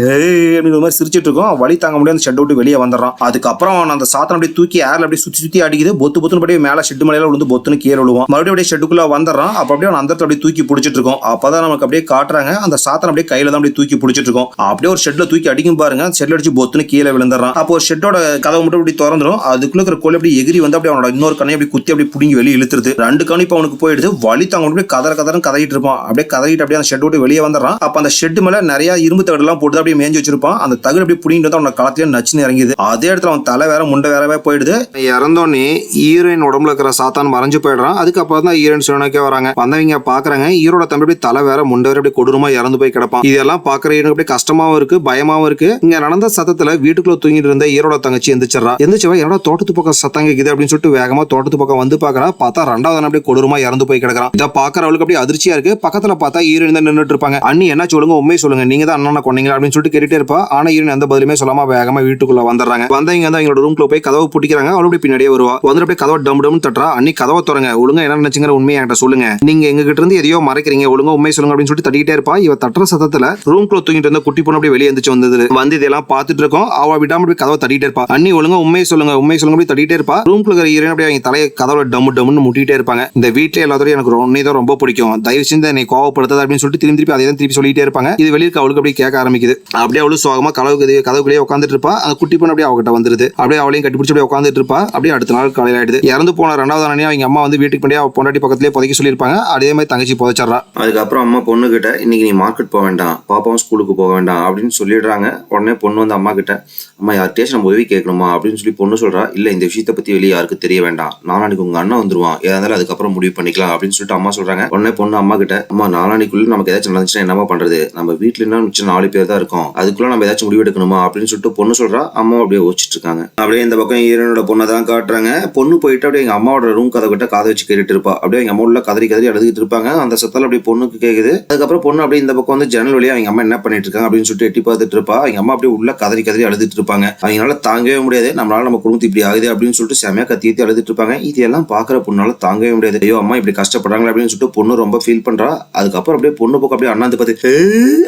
[SPEAKER 1] அப்படின்னு மாதிரி சிரிச்சிட்டு இருக்கும். வழி தாங்க முடியாது அந்த ஷெட் விட்டு வெளியே வந்துடுறான். அதுக்கப்புறம் அவன் அந்த சாத்தான் அப்படியே தூக்கி ஏர்ல அப்படியே சுத்தி சுத்தி அடிக்குது. பொத்து பொத்துன்னு அப்படியே மேல ஷெட்டு மேல விழுந்து பொத்துன்னு கீழே விழுவான். மறுபடியும் அப்படியே ஷெட்டுக்குள்ள வந்துடுறான். அப்ப அப்படியே அந்த அப்படியே தூக்கி பிடிச்சிட்டு இருக்கும். அப்பதான் நமக்கு அப்படியே காட்டுறாங்க அந்த சாத்தான் அப்படியே கையில தான் அப்படியே தூக்கி பிடிச்சிட்டு இருக்கும். அப்படியே ஒரு ஷெட்ல தூக்கி அடிக்கும் பாருங்க. ஷெட்ல அடிச்சு பொத்துன்னு கீழே விழுந்துறான். அப்போ ஒரு ஷெட்டோட கதவு மட்டும் அப்படி திறந்துடும். அதுக்குள்ள இருக்கிற கோழி அப்படி எகிரி வந்து அப்படியே அவனோட இன்னொரு கண்ணை அப்படி குத்தி அப்படி புடிங்கி வெளியே இழுத்துருது. ரெண்டு கண்ணு இப்ப அவனுக்கு போயிடுது. வலி தாங்க அப்படியே கதறன்னு கதறிட்டு இருப்பான். அப்படியே கதறிட்டு அப்படியே அந்த ஷெட் விட்டு வெளியே வந்துடுறான். அப்ப அந்த ஷெட் மேல நிறைய இரும்பு தகடு எல்லாம் போட்டு அப்படியே மேஞ்சு வச்சிருப்பான். அந்த தகடு அப்படியே புடிங்கிட்டு வந்து அவனோட களத்திலே நச்சுன்னு இறங்கிது. அதே இடத்துல அவன் தலை வேற முண்டை வேறவே போயிடுது. இறந்தோடனே ஹீரோயின் உடம்புல இருக்கிற சாத்தான் மறைஞ்சு போயிடுறான். அதுக்கப்புறம் தான் ஹீரோயின் சிவனுக்கே வராங்க. வந்தவங்க பாக்குறாங்க ஹீரோட தம்பி அப்படியே தலை வேற முண்டை வேற அப்படியே கொடூரமா இறந்து போய் கிடப்பான். இதெல்லாம் பாக்குற ஹீரோனுக்கு அப்படியே கஷ்டமாவும் இருக்கு, பயமாவும் இருக்கு. இங்க நடந்த சத்தத்துல வீட்டுக்குள்ள தூங்கிட்டு இருந்த ஹீரோட தங்கச்சி எந்திரிச்சிடறா. எந்திரிச்சவா என்னோட தோட்டத்து பக்கம் சத்தம் கேக்குது அப்படின்னு சொல்லிட்டு வேகமா தோட்டத்து பக்கம் வந்து பாக்குறா. பார்த்தா ரெண்டாவது அப்படியே கொடூரமா இறந்து போய் கிடக்குறான். இதை பாக்குற அவளுக்கு அப்படியே அதிர்ச்சியா இருக்கு. பக்கத்துல பார்த்தா ஹீரோயின் தான் நின்றுட்டு இருப்பாங்க. அண்ணி என்ன சொல்லுங்க, உண்மை சொல்லுங்க, நீங்க தான் அண்ணனை கொன்னீங்க அப்படின்னு சொல்லிட்டு கேட்டுட்டே இருப்பா. ஆனா ஹீரோயின் எந்த பதிலுமே சொல்லாம வேகமா வீட்டுக்குள்ள வந்துடுறாங்க. வந்தவங்க வந்து அவங்களோட ரூம்ல போய் கதவை பூட்டிக்கிறாங்க. அவளுடைய பின்னாடியே வருவா. வந்து அப்படியே கதவை டம் டம்னு தட்டுறா. அண்ணி கதவை திறங்க, ஒழுங்கா என்ன நினைச்சுங்கிற உண்மையை என்கிட்ட சொல்லுங்க, நீங்க எங்க கிட்ட இருந்து எதையோ மறைக்கிறீங்க, ஒழுங்கா உண்மை சொல்லுங்க அப்படின்னு சொல்லிட்டு தட்டிக்கிட்டே இருப்பா. இவ தட்டுற சத்தத்துல ரூம்குள்ள தூங்கிட்டு இருந்த குட்டி பொண்ணு அப்படியே வெளியே எந்திரிச்சு வந்தது. வந்து இதெல்லாம் பார்த்துட்டு இருக்கோம். அவ விடாம அப்படியே கதவை தட்டிட்டே இருப்பா. அண்ணி ஒழுங்கா உண்மை சொல்லுங்க, உண்மை சொல்லுங்க அப்படி தட்டிட்டே இருப்பா. ரூம்குள்ள இருக்கிற ஹீரோயின் அப்படியே அவங்க தலையை கதவை டம் டம்னு முட்டிட்டே இருப்பாங்க. இந்த வீட்டுல எல்லாத்தோட எனக்கு உன்னை தான் ரொம்ப பிடிக்கும், தயவு செஞ்சு என்னை கோவப்படுத்தாது அப்படின்னு சொல்லிட்டு திருப்பி அதே தான் திருப்பி சொல்லிட்டே இருப்பாங்க. இது வெளியே அவளுக்கு அப்படியே கேட்க ஆரம்பிக்குது. அப்படியே அவளும் சோகமா கதவுக்குள்ளேயே உட்காந்துட்டு இருப்பா. அந்த குட்டி பொண்ணு அப்படியே அவகிட்ட வந்துருது. அப்படியே அவளையும் கட்டிப்பிடிச்சு அப்படியே உட்காந்துட்டு இருப்பா. அப்படியே அடுத்த நாள் காலையில ஆயிடுது. இறந்து போன ரெண்டாவது நாளே அவங்க அம்மா வந்து வீட்டுக்கு பண்ணி பொண்டாட்டி பக்கத்துலேயே புதைக்க சொல்லியிருப்பாங்க. அதே மாதிரி தங்கச்சி புதைச்சிடறா. அதுக்கப்புறம் அம்மா பொண்ணு கிட்ட இன்னைக்கு நீ மார்க்கெட் போக வேண்டாம், பாப்பாவும் ஸ்கூலுக்கு போக வேண்டாம் அப்படின்னு சொல்லிடுறாங்க. உடனே பொண்ணு வந்து அம்மா கிட்ட, அம்மா யார்கிட்டயாச்சும் நம்ம உதவி கேட்கணுமா அப்படின்னு சொல்லி பொண்ணு சொல்றா. இல்ல இந்த விஷயத்தை பத்தி வெளியே யாருக்கு தெரிய வேண்டாம், நாளானிக்கு உங்க அண்ணன் வந்துருவான், ஏதா இருந்தாலும் அதுக்கப்புறம் முடிவு பண்ணிக்கலாம் அப்படின்னு சொல்லிட்டு அம்மா சொல்றாங்க. உடனே பொண்ணு அம்மா கிட்ட, அம்மா நாளானிக்குள்ள நமக்கு ஏதாச்சும் நடந்துச்சுன்னா என்னமா பண்றது, நம்ம வீட்டுல என்ன மிச்சம் 4 பேர் தான் இருக்கோம், அதுக்குள்ள நம்ம ஏதாச்சும் முடிவு எடுக்கணுமா அப்படின்னு சொல்லிட்டு பொண்ணு சொல்றா. அம்மா அப்படியே யோசிச்சுட்டு இருக்காங்க. அப்படியே இந்த பக்கம் ஹீரோனோட பொண்ணை தான் காட்டுறாங்க. பொண்ணு போயிட்டு அப்படியே எங்க அம்மாவோட ரூம் கதை கிட்ட காதை வச்சு கேட்டுட்டு இருப்பா. அப்படியே எங்க அம்மா உள்ள கதறி கதறி அழுதுகிட்டு இருப்பாங்க. அந்த சத்தால அப்படியே பொண்ணுக்கு கேக்குது. அதுக்கப்புறம் பொண்ணு அப்படியே இந்த பக்கம் வந்து ஜன்னல் வழியா அவங்க அம்மா என்ன பண்ணிட்டு இருக்காங்க அப்படின்னு சொல்லிட்டு எட்டி பார்த்துட்டு இருப்பா. எங்க அம்மா அப்படியே உள்ள கதறி கதறி அழுதுட்டு இருப்பாங்க. அவங்களால தாங்கவே முடியாது, நம்மளால நம்ம குடும்பத்து இப்படி ஆகுது அப்படின்னு சொல்லிட்டு செமையா கத்தி அழுதுட்டு இருப்பாங்க. இதெல்லாம் பாக்குற பொண்ணால தாங்கவே முடியாது. ஐயோ அம்மா இப்படி கஷ்டப்படுறாங்க அப்படின்னு சொல்லிட்டு பொண்ணு ரொம்ப ஃபீல் பண்றா. அதுக்கப்புறம் அப்படியே பொண்ணு பக்கம் அப்படியே அண்ணாந்து பார்த்து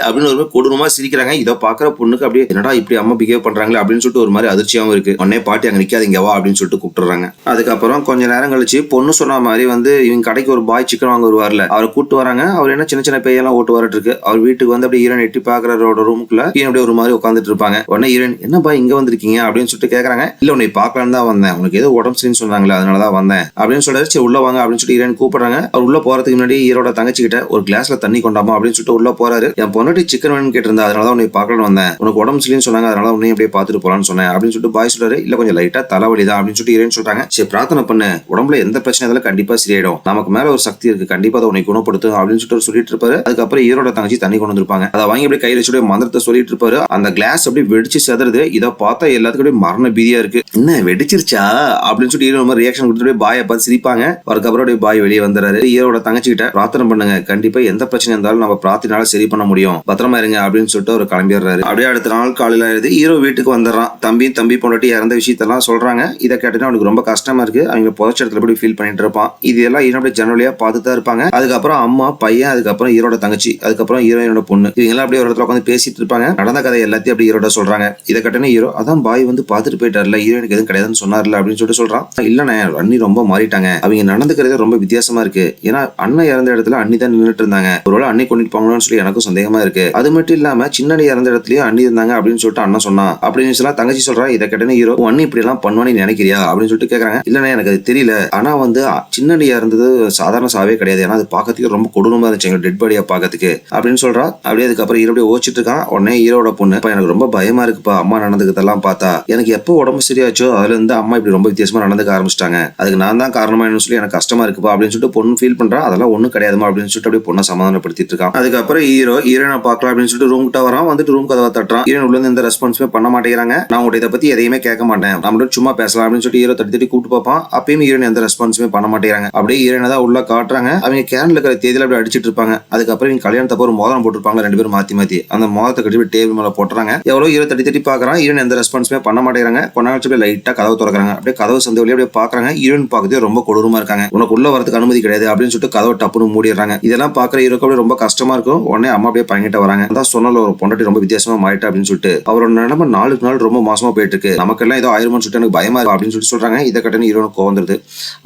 [SPEAKER 1] அப்படின்னு ஒரு கொடூரமா சிரிக்கிறாங்க. இதை பாக்குற பொண்ணுக்கு அப்படியே என்னடா இப்படி அம்மா பிஹேவ் பண்றாங்களே அப்படின்னு சொல்லிட்டு ஒரு மாதிரி அதிர்ச்சியாவும் இருக்கு. உடனே பாட்டி அங்க நிக்காதீங்க வா அப்படின்னு சொல்லிட்டு கூப்பிட்டுறாங்க. அதுக்கப்புறம் கொஞ்ச நேரம் கழிச்சு பொண்ணு சொன்ன மாதிரி வந்து இவங்க கடைக்கு ஒரு பாய் சிக்கன் வாங்க வருவார்ல, அவரை கூட்டு வராங்க. அவர் என்ன சின்ன சின்ன பையெல்லாம் ஓட்டு வரட்டு இருக்கு. அவர் வீட்டுக்கு வந்து அப்படியே ஹீரோன் எட்டி பாக்குறோட ரூமுக்குள்ள அப்படியே ஒரு மாதிரி உட்காந்துட்டு இருப்பாங்க. உடனே ஹீரோன், என்ன பாய் இங்க வந்திருக்கீங்க அப்படின்னு சொல்லிட்டு கேக்குறாங்க. இல்ல உன்னை பார்க்கலாம் தான் வந்தேன், உனக்கு ஏதோ உடம்பு சரின்னு சொன்னாங்களே அதனாலதான் வந்தேன் அப்படின்னு சொல்றாரு. சரி உள்ள வாங்க அப்படின்னு சொல்லிட்டு ஹீரோன் கூப்பிடுறாங்க. அவர் உள்ள போறதுக்கு முன்னாடி ஹீரோட தங்கச்சி கிட்ட ஒரு கிளாஸ்ல தண்ணி கொண்டாமா அப்படின்னு சொல்லிட்டு உள்ள போறாரு. என் பொண்ணாட்டி சிக்கன் வேணும்னு கேட்டிருந்தா, அதனாலதான் உன்னை பார்க்கலாம்னு வந்தேன், உனக்கு உடம்பு சரின்னு சொன்னாங்க அதனால உன்னை அப்படியே பார்த்துட்டு போலான்னு சொன்னேன் அப்படின்னு சொல்லிட்டு பாய் சொல்றாரு. இல்ல கொஞ்சம் லைட்டா தலைவலி தான் அப்படின்னு சொல்லிட்டு ஹீரோயின் சொல்றாங்க. சரி பிரார்த்தனை பண்ணு, உடம்புல எந்த பிரச்சனை இருந்தாலும் கண்டிப்பா சரியாயிடும், நமக்கு மேல ஒரு சக்தி இருக்கு, கண்டிப்பா அதை உன்னை குணப்படுத்தும் அப்படின்னு சொல்லிட்டு சொல்லிட்டு இருப்பாரு. அதுக்கப்புறம் ஹீரோட தங்கச்சி தண்ணி கொண்டு வந்திருப்பாங்க. அதை வாங்கி அப்படியே கையில வச்சு மந்திரத்தை சொல்லிட்டு இருப்பாரு. அந்த கிளாஸ் அப்படியே வெடிச்சு செதறது. இதை பார்த்தா எல்லாத்துக்கும் மரண பீதியா இருக்கு. என்ன வெடிச்சிருச்சா அப்படின்னு சொல்லிட்டு ஹீரோ ரியாக்ஷன் கொடுத்துட்டு பாயை பார்த்து சிரிப்பாங்க. அதுக்கப்புறம் பாய் வெளியே வந்துறாரு. ஹீரோட தங்கச்சி கிட்ட பிரார்த்தனை பண்ணுங்க, கண்டிப்பா எந்த பிரச்சனை இருந்தாலும் நம்ம பிரார்த்தனால சரி பண்ண முடியும், பத்திரமா இருங்க அப்படின்னு சொல்லிட்டு அவர் கிளம்பிடுறாரு. அப்படியே அடுத்த நாள் காலையில ஆயிடுது. ஹீரோ வீட்டுக்கு வந்துடுறான். தம்பி பொண்டாட்டி இறந்த விஷயத்தெல்லாம் சொல்றாங்க. இதை கேட்டுட்டு அவனுக்கு ரொம்ப கஷ்டமா இருக்கு. அவங்க புதைச்ச இடத்துல போய் ஃபீல் பண்ணிட்டு இருப்பான். இது எல்லாம் ஹீரோட ஜன்னலியா பார்த்துட்டு தான் இருப்பாங்க. அதுக்கப்புறம் அம்மா பையன், அதுக்கப்புறம் ஹீரோட தங்கச்சி, அதுக்கப்புறம் ஹீரோயினோட பொண்ணு, இவங்க எல்லாம் அப்படியே ஒரு இடத்துல உட்காந்து பேசிட்டு இருப்பாங்க. நடந்த கதை எல்லாத்தையும் அப்படி ஹீரோட சொல்றாங்க. இதை கட்டணே ஹீரோ, அதான் பாய் வந்து பார்த்துட்டு போயிட்டார்ல, ஹீரோயினுக்கு எதுவும் கிடையாதுன்னு சொன்னார்ல அப்படின்னு சொல்லிட்டு சொல்றான். இல்லண்ணே அண்ணி ரொம்ப மாறிட்டாங்க, அவங்க நடந்துக்கிறதே ரொம்ப வித்தியாசமா இருக்கு. ஏன்னா அண்ணன் இறந்த இடத்துல அண்ணி தான் நின்றுட்டு இருந்தாங்க, ஒருவேளை அண்ணி கொண்டுட்டு போங்கன்னு சொல்லி எனக்கும் சந்தேகமா இருக்கு. அது மட்டும் இல்லாம சின்ன இறந்த இடத்துலயும் அண்ணி இருந்தாங்க அப்படின்னு சொல்லிட்டு அண்ணன் சொன்னா அப்படின்னு சொல்லலாம். தங்கச்சி சொல்றா. இதை கட்டணே ஹீரோ, அண்ணி இப்படி எல்லாம் பண்ணுவான்னு நினைக்கிறியா அப்படின்னு சொல்லிட்டு கேக்குறாங்க. இல்லண்ணே எனக்கு அது தெரியல, ஆனா வந்து சின்னடியா இருந்தது சாதாரண சாவே கிடையாது, ஏன்னா அது பாக்கிறதுக்கு ரொம்ப கொடூரமா இருந்துச்சு எங்க டெட் பாடியா பாக்கிறதுக்கு அப்படின்னு சொல்றா. அப்படியே அதுக்கப்புறம் ஹீரோ அப்படியே ஓச்சிட்டு இருக்கான். உடனே ஹீரோட பொண்ணு, எனக்கு ரொம்ப பயமா இருக்குப்பா அம்மா நடந்துக்கிறதெல்லாம் பார்த்தா, எனக்கு எப்போ உடம்பு சரியாச்சோ அதுல இருந்து அம்மா இப்படி ரொம்ப வித்தியாசமா நடந்துக்க ஆரம்பிச்சிட்டாங்க, அதுக்கு நான் தான் காரணமா சொல்லி எனக்கு கஷ்டமா இருக்குப்பா அப்படின்னு சொல்லிட்டு பொண்ணு ஃபீல் பண்றா. அதெல்லாம் ஒண்ணும் கிடையாதுமா அப்படின்னு சொல்லிட்டு அப்படியே பொண்ணை சமாதானப்படுத்திட்டு இருக்கான். அதுக்கப்புறம் ஹீரோனை பார்க்கலாம் அப்படின்னு சொல்லிட்டு ரூம் கிட்ட வரான். வந்துட்டு ரூம் கதவை தட்டுறான். ஹீரோன் உள்ள இருந்து எந்த ரெஸ்பான்ஸுமே பண்ண மாட்டேங்கிறாங்க. நான் உங்கள்கிட்ட இதை பத்தி எதையுமே கேட்க மாட்டேன், நம்மளோட சும்மா பேசலாம் அப்படின்னு சொல்லிட்டு ஹீரோ தட்டி கூப்பிட்டு பார்ப்பான். அப்பயும் ஹீரோன் எந்த ரெஸ்பான்ஸுமே பண்ண மாட்டேங்கிறாங்க. அப்படியே ஹீரோனை தான் உள்ள காட்டுறாங்க. அவங்க கேன்ல இருக்கிற தேதியில அப்படி அடிச்சிட்டு இருப்பாங்க. அதுக்கப்புறம் இவங்க கல்யாணத்தப்போ ஒரு மோதிரம் போட்டுருப்பாங்க, ரெண்டு பேரும் மாத்தி அந்த மோதத்தை கட்டி டேபிள் மேல போட்டுறாங்க. எவ்வளவு ஹீரோ தட்டி பாக்குறான். ஹீரோன் எந்த ரெஸ்பான்ஸுமே பண்ண மாட்டேங்கிறாங்க. கொஞ்ச நாள் அப்படியே லைட்டா கதவு திறக்கிறாங்க. அப்படியே கதவு சந்தை வழியா அப்படியே பாக்குறாங்க. ஹீரோன் பார்க்கறதே ரொம்ப கொடூரமா இருக்காங்க. உனக்கு உள்ள வரதுக்கு அனுமதி கிடையாது அப்படின்னு சொல்லிட்டு கதவை டப்புன்னு மூடிடுறாங்க. இதெல்லாம் பாக்குற ஹீரோக்கு அப்படியே ரொம்ப கஷ்டமா இருக்கும். உடனே அம்மா அப்படியே பங்கிட்டு வராங்க. அதான் சொன்னல ஒரு பொண்டாட்டி ரொம்ப வித்தியாசமா மாறிட்டா அப்படின்னு சொல்லிட்டு, அவரோட நிலைமை நாளுக்கு நாள் ரொம்ப மோசமா போயிட்டு இருக்கு, நமக்கெல்லாம் ஏதோ ஆயிரமான்னு சொல்லிட்டு எனக்கு பயமா இருக்கு அப்படின்னு சொல்லிட்டு சொல்றாங்க. இதை கட்டணு ஹீரோனுக்கு கோவந்துருது.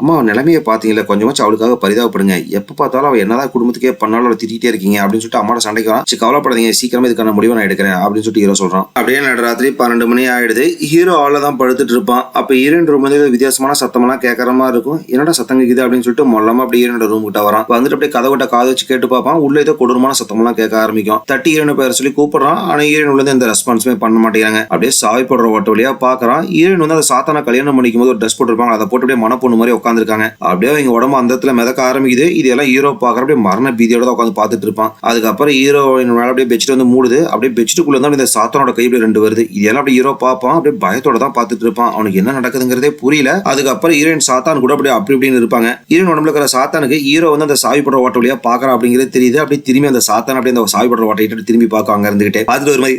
[SPEAKER 1] அம்மா நிலைமையை பாத்தீங்களா, கொஞ்சமாச்சும் அவளுக்காக பரிதாபப்படுங்க, எப்ப பார்த்தாலும் அவ என்னதான் குடும்பத்துக்கே பண்ணாலும் அவளை திட்டிகிட்டே இருக்கீங்க அப்படின்னு சொல்லிட்டு அம்மாவோட சண்டைக்கு வரான். சரி கவலைப்படாதீங்க, சீக்கிரமா இதுக்கான முடிவை நான் எடுக்கிறேன் அப்படின்னு சொல்லிட்டு ஹீரோ சொல்றான். அப்படியே நடுராத்திரி 12 மணி ஆயிடுது. ஹீரோ ஆள தான் படுத்துட்டு இருப்பான். அப்ப ஹீரோயின் ரூம் வந்து வித்தியாசமான சத்தமெல்லாம் கேட்கற மாதிரி இருக்கும். என்னடா சத்தம் கேக்குது அப்படின்னு சொல்லிட்டு மொல்லமா அப்படியே ஹீரோனோட ரூம் கிட்ட வரான். வந்துட்டு அப்படியே கதவிட்ட காது வச்சு கேட்டு பார்ப்பான். உள்ள ஏதோ கொடூரமான சத்தமெல்லாம் கேட்க ஆரம்பிக்கும். தட்டி ஹீரோனை பேர் சொல்லி கூப்பிடுறான். ஆனா ஹீரோயின் உள்ள எந்த ரெஸ்பான்ஸுமே பண்ண மாட்டேங்கிறாங்க. அப்படியே சாவி போடுற ஓட்ட வழியா பாக்குறான். ஹீரோயின் வந்து அந்த சாத்தான கல்யாணம் பண்ணிக்கும் போது ஒரு ட்ரெஸ் போட்டுருப்பாங்க, அதை போட்டு அப்படியே மனப்பொண்ணு மாதிரி உட்காந்துருக்காங்க. அப்படியே அவங்க உடம்பு அந்த இடத்துல மிதக்க ஆரம்பிக்குது. இதெல்லாம் ஹீரோ பாக்குற அப்படியே மரண பீதியோட தான் உட்காந்து பார்த்துட்டு இருப்பான். அதுக்கப்புறம் ஹீரோயின் மேல அப்படியே பெட்ஷீட் வந்து மூடுது. அப்படியே பெட்ஷீட்டுக்குள்ள தான் இந்த சாத்தானோட கை அப்படியே 2 வருது. இதெல்லாம் அப்படியே ஹீரோ பார்ப்பான். அப்படியே பயத்தோட தான் பார்த்துட்டு இருப்பான். அவனுக்கு என்ன நடக்குதுங்கிறதே புரியல. அதுக்கப்புறம் ஹீரோயின் சாத்தான் கூட அப்படியே அப்படி இப்படின்னு இருப்பாங்க. ஹீரோயின் உடம்புல இருக்கிற சாத்தானுக்கு ஹீரோ வந்து அந்த சாவி போடுற ஓட்ட வழியா பாக்குறான் அப்படிங்கிறது தெரியுது. அப்படியே திரும்பி அந்த சாத்தான் அப்படியே அந்த சாவி போடுற ஓட்டையிட்டு திரும்பி பார்க்க அங்க இருந்துகிட்டே பார்த்துட்டு ஒரு மாதிரி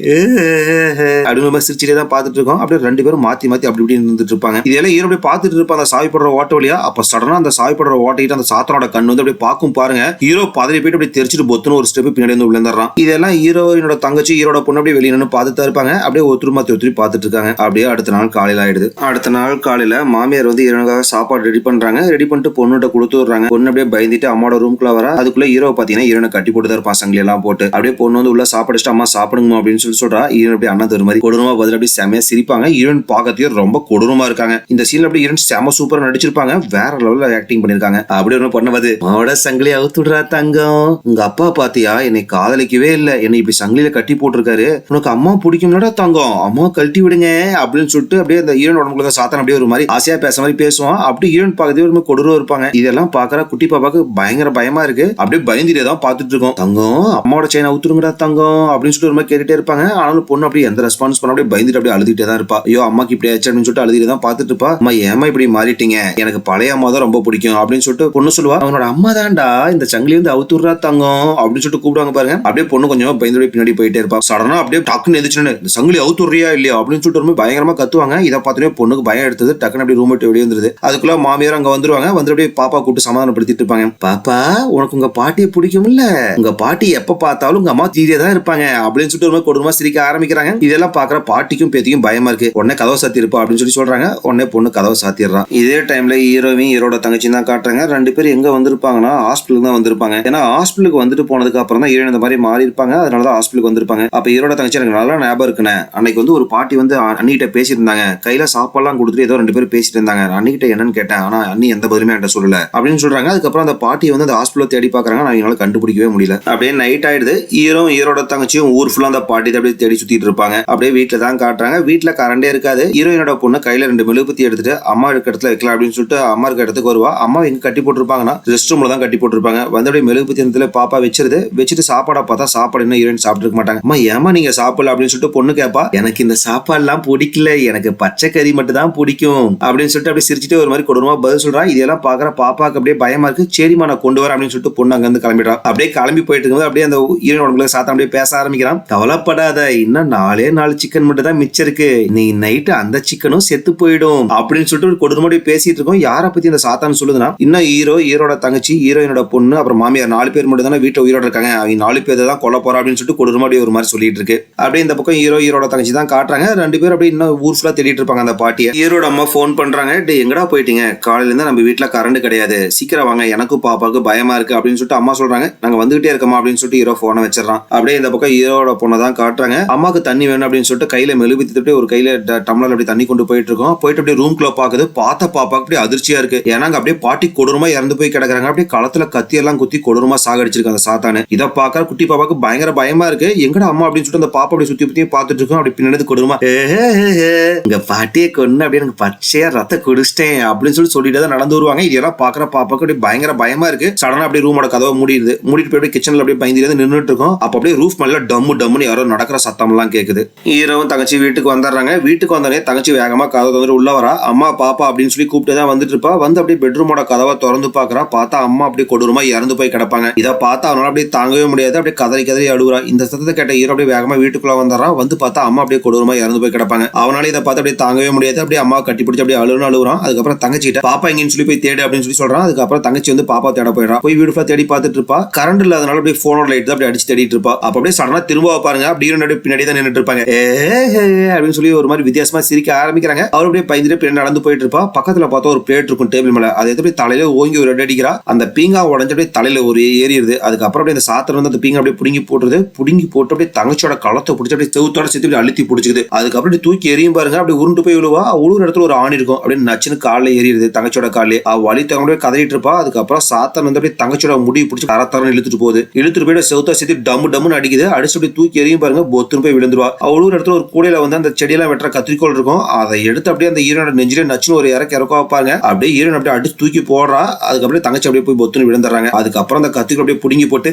[SPEAKER 1] அப்படின்னு சிரிச்சிட்டே தான் பார்த்துட்டு இருக்கோம். அப்படியே 2 பேரும் மாத்தி அப்படி இப்படி இருந்துட்டு இருப்பாங்க. இதெல்லாம் ஹீரோ அப்படியே பார்த்துட்டு இருப்பான் அந்த சாவி போடுற ஓட்ட வழியா. அப்ப சடனா அந்த சாவி போடுற ஓட்டையிட்டு அந்த சாத்தானோட கண்ணு வந்து அப்படியே பார்க்கும் பாருங்க. ஹீரோ பதறி போயிட்டு அப்படியே தெரிச்சிட்டு பொத்துன்னு ஒரு ஸ்டெப் பின்னாடி வந்து விழுந்துறான். இதெல்லாம் ஹீரோயினோட தங்கச்சி ஹீரோட பொண்ணு அப்படியே வெளியே நின்று பார்த்துட்டு இருப்பாங்க. அப்படியே ஒருத்தர் பார்த்துட்டு இருக்காங்க. அப்படியே அடுத்த நாள் காலையில ஆயிடுது. அடுத்த நாள் காலையில மாமியார் வந்து ஹீரோனுக்காக சாப்பாடு ரெடி பண்றாங்க. ரெடி பண்ணிட்டு பொண்ணுகிட்ட கொடுத்து விடுறாங்க. பொண்ணு அப்படியே பயந்துட்டு அம்மாவோட ரூம்குள்ள வர. அதுக்குள்ள ஹீரோ பாத்தீங்கன்னா ஹீரோனை கட்டி போட்டு தான் இருப்பான், சங்கிலி எல்லாம் போட்டு. அப்படியே பொண்ணு வந்து உள்ள சாப்பாடு அம்மா சாப்பிடுங்க அப்படின்னு சொல்லி சொல்றா. ஹீரோன் அப்படியே அண்ணன் ஒரு மாதிரி கொடூரமா பதில் அப்படியே செமையா சிரிப்பாங்க. ஹீரோன் பார்க்கறதுக்கு ரொம்ப கொடூரமா இருக்காங்க. இந்த சீன்ல அப்படியே ஹீரோன் செம சூப்பரா நடிச்சிருப்பாங்க. வேற லெவல்ல ஆக்டிங் பண்ணிருக்காங்க. அப்படியே ஒண்ணு பண்ணுவது, அவட சங்கிலி அவுத்துடுறா தங்கம், உங்க அப்பா பாத்தியா என்னை காதலிக்கவே இல்ல, என்னை இப்படி சங்கிலியில கட்டி போட்டிருக்காரு, உனக்கு அம்மா பிடிக்கும்லடா தங்கம், அம்மா கழட்டி விடுங்க அப்படின்னு சொல்லிட்டு அப்படியே அந்த ஹீரோயின் உடம்புல சாத்தான் அப்படியே ஒரு மாதிரி ஆசையா பேச மாதிரி பேசுவான். அப்படி ஹீரோயின் பக்கத்துல ஒரு கொடூரம் இருப்பாங்க. இதெல்லாம் பாக்குற குட்டி பாப்பாக்கு பயங்கர பயமா இருக்கு. அப்படியே பயந்துட்டே தான் பாத்துட்டு இருக்கோம். தங்கம் அம்மாவோட செயினை அவுத்துருங்கடா தங்கம் அப்படின்னு சொல்லிட்டு ஒரு மாதிரி கேட்டுட்டே இருப்பாங்க. ஆனாலும் பொண்ணு அப்படியே எந்த ரெஸ்பான்ஸ் பண்ண அப்படியே பயந்துட்டு அப்படியே அழுதுட்டே தான் இருப்பா. ஐயோ அம்மாக்கு இப்படி ஆச்சு அப்படின்னு சொல்லிட்டு அழுதுட்டு தான் பாத்துட்டு இருப்பா. அம்மா ஏமா இப்படி மாறிட்டீங்க, எனக்கு பழைய அம்மா தான் ரொம்ப பிடிக்கும் அப்படின்னு சொல்லிட்டு பொண்ணு சொல்லுவா. அவனோட அம்மா தான்டா இந்த சங்கிலி வந்து அவுத்துறா தங்கம் அப்படின்னு சொல்லிட்டு கூப்பிடுவாங்க பாருங்க. அப்படியே பொண்ணு கொஞ்சம் பயந்து பின்னாடி போயிட்டே இருப்பா. சடனா அப்படியே டக்குன்னு எதிர்ச்சுன்னு இந்த சங்கிலி அவுத்துறியா இல்லையா அப்படின்னு சொல்லிட்டு ரொம்ப பயங்கரமா கத்துவாங்க. இதை பார்த்துட்டு பொண்ணுக்கு பயம் எடுத்தது. டக்குன்னு அப்படியே ரூம் விட்டு வெளியே வந்துருது. அதுக்குள்ள மாமியார் அங்க வந்துருவாங்க. வந்து அப்படியே பாப்பா கூப்பிட்டு சமாதானப்படுத்திட்டு இருப்பாங்க. பாப்பா உனக்கு உங்க பாட்டியை பிடிக்கும்ல, உங்க பாட்டி எப்ப பார்த்தாலும் உங்க அம்மா தீரியா தான் இருப்பாங்க அப்படின்னு சொல்லிட்டு ரொம்ப கொடூரமா சிரிக்க ஆரம்பிக்கிறாங்க. இதெல்லாம் பாக்குற பாட்டிக்கும் பேத்திக்கும் பயமா இருக்கு. உடனே கதவை சாத்தி இருப்பா அப்படின்னு சொல்லி சொல்றாங்க. உடனே பொண்ணு கதவை சாத்திடுறான். இதே டைம்ல ஹீரோவையும் ஹீரோட தங்கச்சி தான் காட்டுறாங்க. ரெண்டு பேரும் எங்க வந்திருப்பாங்கன்னா ஹாஸ்பிட்டலுக்கு தான் வந்திருப்பாங்க. ஏன்னா ஹாஸ்பிட்டலுக்கு வந்துட்டு போனதுக்கு அப்புறம் தான் ஹீரோயின் இந்த மாதிரி மாறி இருப்பாங்க. அதனாலதான் ஹாஸ்பிட்டலுக்கு வந்திருப்பாங்க. அப்ப ஹீரோட தங்கச்சி எனக்கு நல்லா ஞாபகம் இருக்குன்னு, அன்னைக்கு வந்து ஒரு பாட்டி வந்து அண்ணிகிட்ட பேசியிருந்தாங்க. கையில சாப்பாடுலாம் கொடுத்துட்டு ஏதோ ரெண்டு பேரும் பேசிட்டு இருந்தாங்க. அண்ணிகிட்ட என்னன்னு கேட்டேன், ஆனா அண்ணி எந்த பதிலுமே என்கிட்ட சொல்லல அப்படின்னு சொல்றாங்க. அதுக்கப்புறம் அந்த பாட்டியை வந்து அந்த ஹாஸ்பிட்டல் தேடி பாக்குறாங்க. நான் என்னால கண்டுபிடிக்கவே முடியல. அப்படியே நைட் ஆயிடுது. ஹீரோட தங்கச்சியும் ஊர் ஃபுல்லா அந்த பாட்டி அப்படியே தேடி சுத்திட்டு இருப்பாங்க. அப்படியே வீட்டுல தான் காட்டுறாங்க. வீட்டுல கரண்டே இருக்காது. ஹீரோயினோட பொண்ணு கையில 2 மெழுகுபத்தி எடுத்துட்டு அம்மா இருக்க இடத்துல வைக்கலாம் அப்படின்னு சொல்லிட்டு அம்மா இருக்க இடத்துக்கு வருவா. அம்மா எங்க கட்டி போட்டுருப்பாங்கன்னா ரெஸ்ட் ரூம்ல தான் கட்டி போட்டுருப்பாங்க. வந்து அப்படியே மெழுகுபத்தி இடத்துல பாப்பா வச்சுட்டு சாப்பாடா பார்த்தா சாப்பாடு என்ன ஹீரோயின் சாப்பிட்டு இருக்க மாட்டாங்க. அம்மா ஏமா நீங்க சாப்பிடல அப்படின்னு சொல்லிட்டு பொண்ணு கேப்பா. எனக்கு இந்த சாப்பாடு எல்லாம் பிடிக்கல, எனக்கு பச்சை கறி மட்டும் தான் பிடிக்கும் அப்படின்னு சொல்லிட்டு அப்படியே சிரிச்சுட்டு ஒரு மாதிரி கொடூரமா பதில் சொல்றா. இதெல்லாம் பாக்குற பாப்பாக்கு அப்படியே பயமா இருக்கு. சரிமா நான் கொண்டு வரேன் அப்படின்னு சொல்லிட்டு பொண்ணு அங்க இருந்து கிளம்பிடுறா. அப்படியே கிளம்பி போயிட்டு இருக்கும்போது அப்படியே அந்த ஹீரோயின் உடம்புல சாத்தா அப்படியே பேச ஆரம்பிக்கிறான். கவலைப்படாத, இன்னும் 4 சிக்கன் மட்டும் தான் மிச்சம் இருக்கு, நீ நைட்டு அந்த சிக்கனும் செத்து போயிடும் அப்படின்னு சொல்லிட்டு ஒரு கொடூரமா பேசிட்டு இருக்கோம். யாரை பத்தி இந்த சாத்தான்னு சொல்லுதுன்னா இன்னும் ஹீரோட தங்கச்சி, ஹீரோயினோட பொண்ணு, அப்புறம் மாமியார் 4 பேர் மட்டும் தானே வீட்டை உயிரோட இருக்காங்க. அவங்க 4 பேர் தான் கொல்ல போறா அப்படின்னு சொல்லிட்டு கொடூரமா ஒரு மாதிரி சொல்லிட்டு இருக்கு. அப்படியே இந்த பக்கம் ஹீரோட தங்கச்சி தான் காட்டுறாங்க. 2 பேரும் அப்படியே இன்னும் ஊர் ஃபுல்லா தேடிட்டு இருப்பாங்க அந்த பாட்டியை. ஹீரோட அம்மா போன் பண்றாங்க. டே எங்கடா போயிட்டீங்க, காலையில இருந்து நம்ம வீட்டுல கரண்ட் கிடையாது, சீக்கிரம் வாங்க, எனக்கும் பாப்பாவுக்கு பயமா இருக்கு அப்படின்னு சொல்லிட்டு அம்மா சொல்றாங்க. நாங்க வந்துகிட்டே இருக்கோமா அப்படின்னு சொல்லிட்டு ஹீரோ போனை வச்சிடறான். அப்படியே இந்த பக்கம் ஹீரோட பொண்ணை தான் காட்டுறாங்க. அம்மாக்கு தண்ணி வேணும் அப்படின்னு சொல்லிட்டு கையில மெழுகுபத்தி ஒரு கையில டம்ளர் அப்படி தண்ணி கொண்டு போயிட்டு இருக்கோம். போயிட்டு அப்படியே ரூம்குள்ள பாக்குது. பார்த்த பாப்பாக்கு அப்படியே அதிர்ச்சியா இருக்கு. ஏன்னா அப்படியே பாட்டி கொடூரமா இறந்து போய் கிடக்குறாங்க. அப்படியே களத்துல கத்தி எல்லாம் குத்தி கொடூரமா சாகடிச்சிருக்கு அந்த சாத்தானு. இதை பாக்குற குட்டி பாப்பாக்கு பயங்கர பயமா இருக்கு. எங்கடா அம்மா அப்படின்னு சொல்லிட்டு அந்த பாப்பா அப்படி சுத்தி பத்தி பாத்துட்டு இருக்கோம். அப்படி பின்னாடி கொடுமா இங்க பாட்டியை கொண்டு அப்படியே எனக்கு பச்சையா ரத்த குடிச்சிட்டேன் அப்படின்னு சொல்லிட்டு தான் நடந்து வருவாங்க. இதெல்லாம் பாக்குற பாப்பாக்கு அப்படியே பயங்கர பயமா இருக்கு. சடனா அப்படியே ரூமோட கதவை மூடிடுது. மூடிட்டு போய் கிச்சன்ல அப்படியே பயந்து நின்றுட்டு இருக்கோம். அப்ப அப்படியே ரூஃப் மேல டம்முன்னு யாரோ நடக்கிற சத்தம் எல்லாம் கேக்குது. ஹீரோவும் தங்கச்சி வீட்டுக்கு வந்துடுறாங்க. வீட்டுக்கு வந்தோடனே தங்கச்சி வேகமா கதவை வந்து உள்ள வரா. அம்மா பாப்பா அப்படின்னு சொல்லி கூப்பிட்டு தான் வந்துட்டு இருப்பா. வந்து அப்படியே பெட்ரூமோட கதவை திறந்து பாக்குறா. பார்த்தா அம்மா அப்படியே கொடூரமா இறந்து போய் கிடப்பாங்க. இதை பார்த்தா அவனால அப்படியே தாங்கவே முடியாது. அப்படியே கதறி அழுகுறா. இந்த சத்தத்தை கேட்ட ஹீரோ அப்படியே வேகமா வீட்டுக்குள்ள வந்துடுறான். வந்து பார்த்தா அம்மா அப்படியே கொடூரமா இறந்து போய் கிடப்பாங்க. அவனால இதை பார்த்து அப்படியே தாங்கவே முடியாது. அப்படியே அம்மா கட்டி பிடிச்சி அப்படியே அழுகுறான். அதுக்கப்புறம் தங்கச்சிட்ட பாப்பா எங்கன்னு சொல்லி போய் தேடு அப்படின்னு சொல்லி சொல்றான். அதுக்கப்புறம் தங்கச்சி வந்து பாப்பா தேட போயிடா. போய் வீடு ஃபுல்லா தேடி பார்த்துட்டு இருப்பா. கரண்ட் இல்லாதனால அப்படியே போனோட லைட் தான் அப்படியே அடிச்சு தேடிட்டு இருப்பா. அப்ப அப்படியே சடனா திரும்ப பாருங்க. அப்படியே பின்னாடி தான் நின்றுட்டு இருப்பாங்க. அப்படின்னு சொல்லி ஒரு மாதிரி வித்தியாசமா சிரிக்க ஆரம்பிக்கிறாங்க. அவர் அப்படியே பயந்துட்டு பின்னாடி நடந்து போயிட்டு இருப்பா. பக்கத்துல பார்த்தா ஒரு பிளேட் இருக்கும் டேபிள் மேல. அதை எப்படி தலையில ஓங்கி ஒரு அடி அடிக்கிறா. அந்த பீங்கா உடஞ்சு அப்படியே தலையில ஒரு ஏறிடுது. அதுக்கப்புறம் அப்படியே அந்த சாத்திரம் வந்து அந்த பீங்கா அப்படியே புடுங்கி போட்டு அப்படியே தங்கச்சியோட களத்தை பிடிச்சி அப்படியே செவுத்தோட சேர்த்து அழுத்தி பிடிச்சிக்குது. அதுக்கப்புறம் தூக்கி எரியும் பாருங்க. அப்படியே உருண்டு போய் விழுவா. உழுவுற இடத்துல ஒரு ஆணி இருக்கும். அப்படியே நச்சுன்னு காலில் ஏறிடுது தங்கச்சியோட காலிலே. வலி தங்க கதறிட்டு இருப்பா. அதுக்கப்புறம் சாத்தன் வந்து அப்படியே தங்கச்சியோட முடி பிடிச்சி தரத்தரம் இழுத்துட்டு போகுது. இழுத்துட்டு போய் செவுத்தா சேர்த்து டம்முன்னு அடிக்குது. அடிச்சு அப்படியே தூக்கி எரியும் பாருங்க. பொத்துன்னு போய் விழுந்துருவா. உழுவுற இடத்துல ஒரு கூடையில வந்து அந்த செடியெல்லாம் வெட்டுற கத்திரிக்கோள் இருக்கும். அதை எடுத்து அப்படியே அந்த ஹீரோட நெஞ்சிலே நச்சுன்னு ஒரு இறக்க வைப்பாங்க. அப்படியே ஹீரோன் அப்படியே அடிச்சு தூக்கி போடுறா. அதுக்கப்புறம் தங்கச்சி அப்படியே போய் பொத்துன்னு விழுந்துறாங்க. அதுக்கப்புறம் அந்த கத்திரிக்கோள் அப்படியே புடுங்கி போட்டு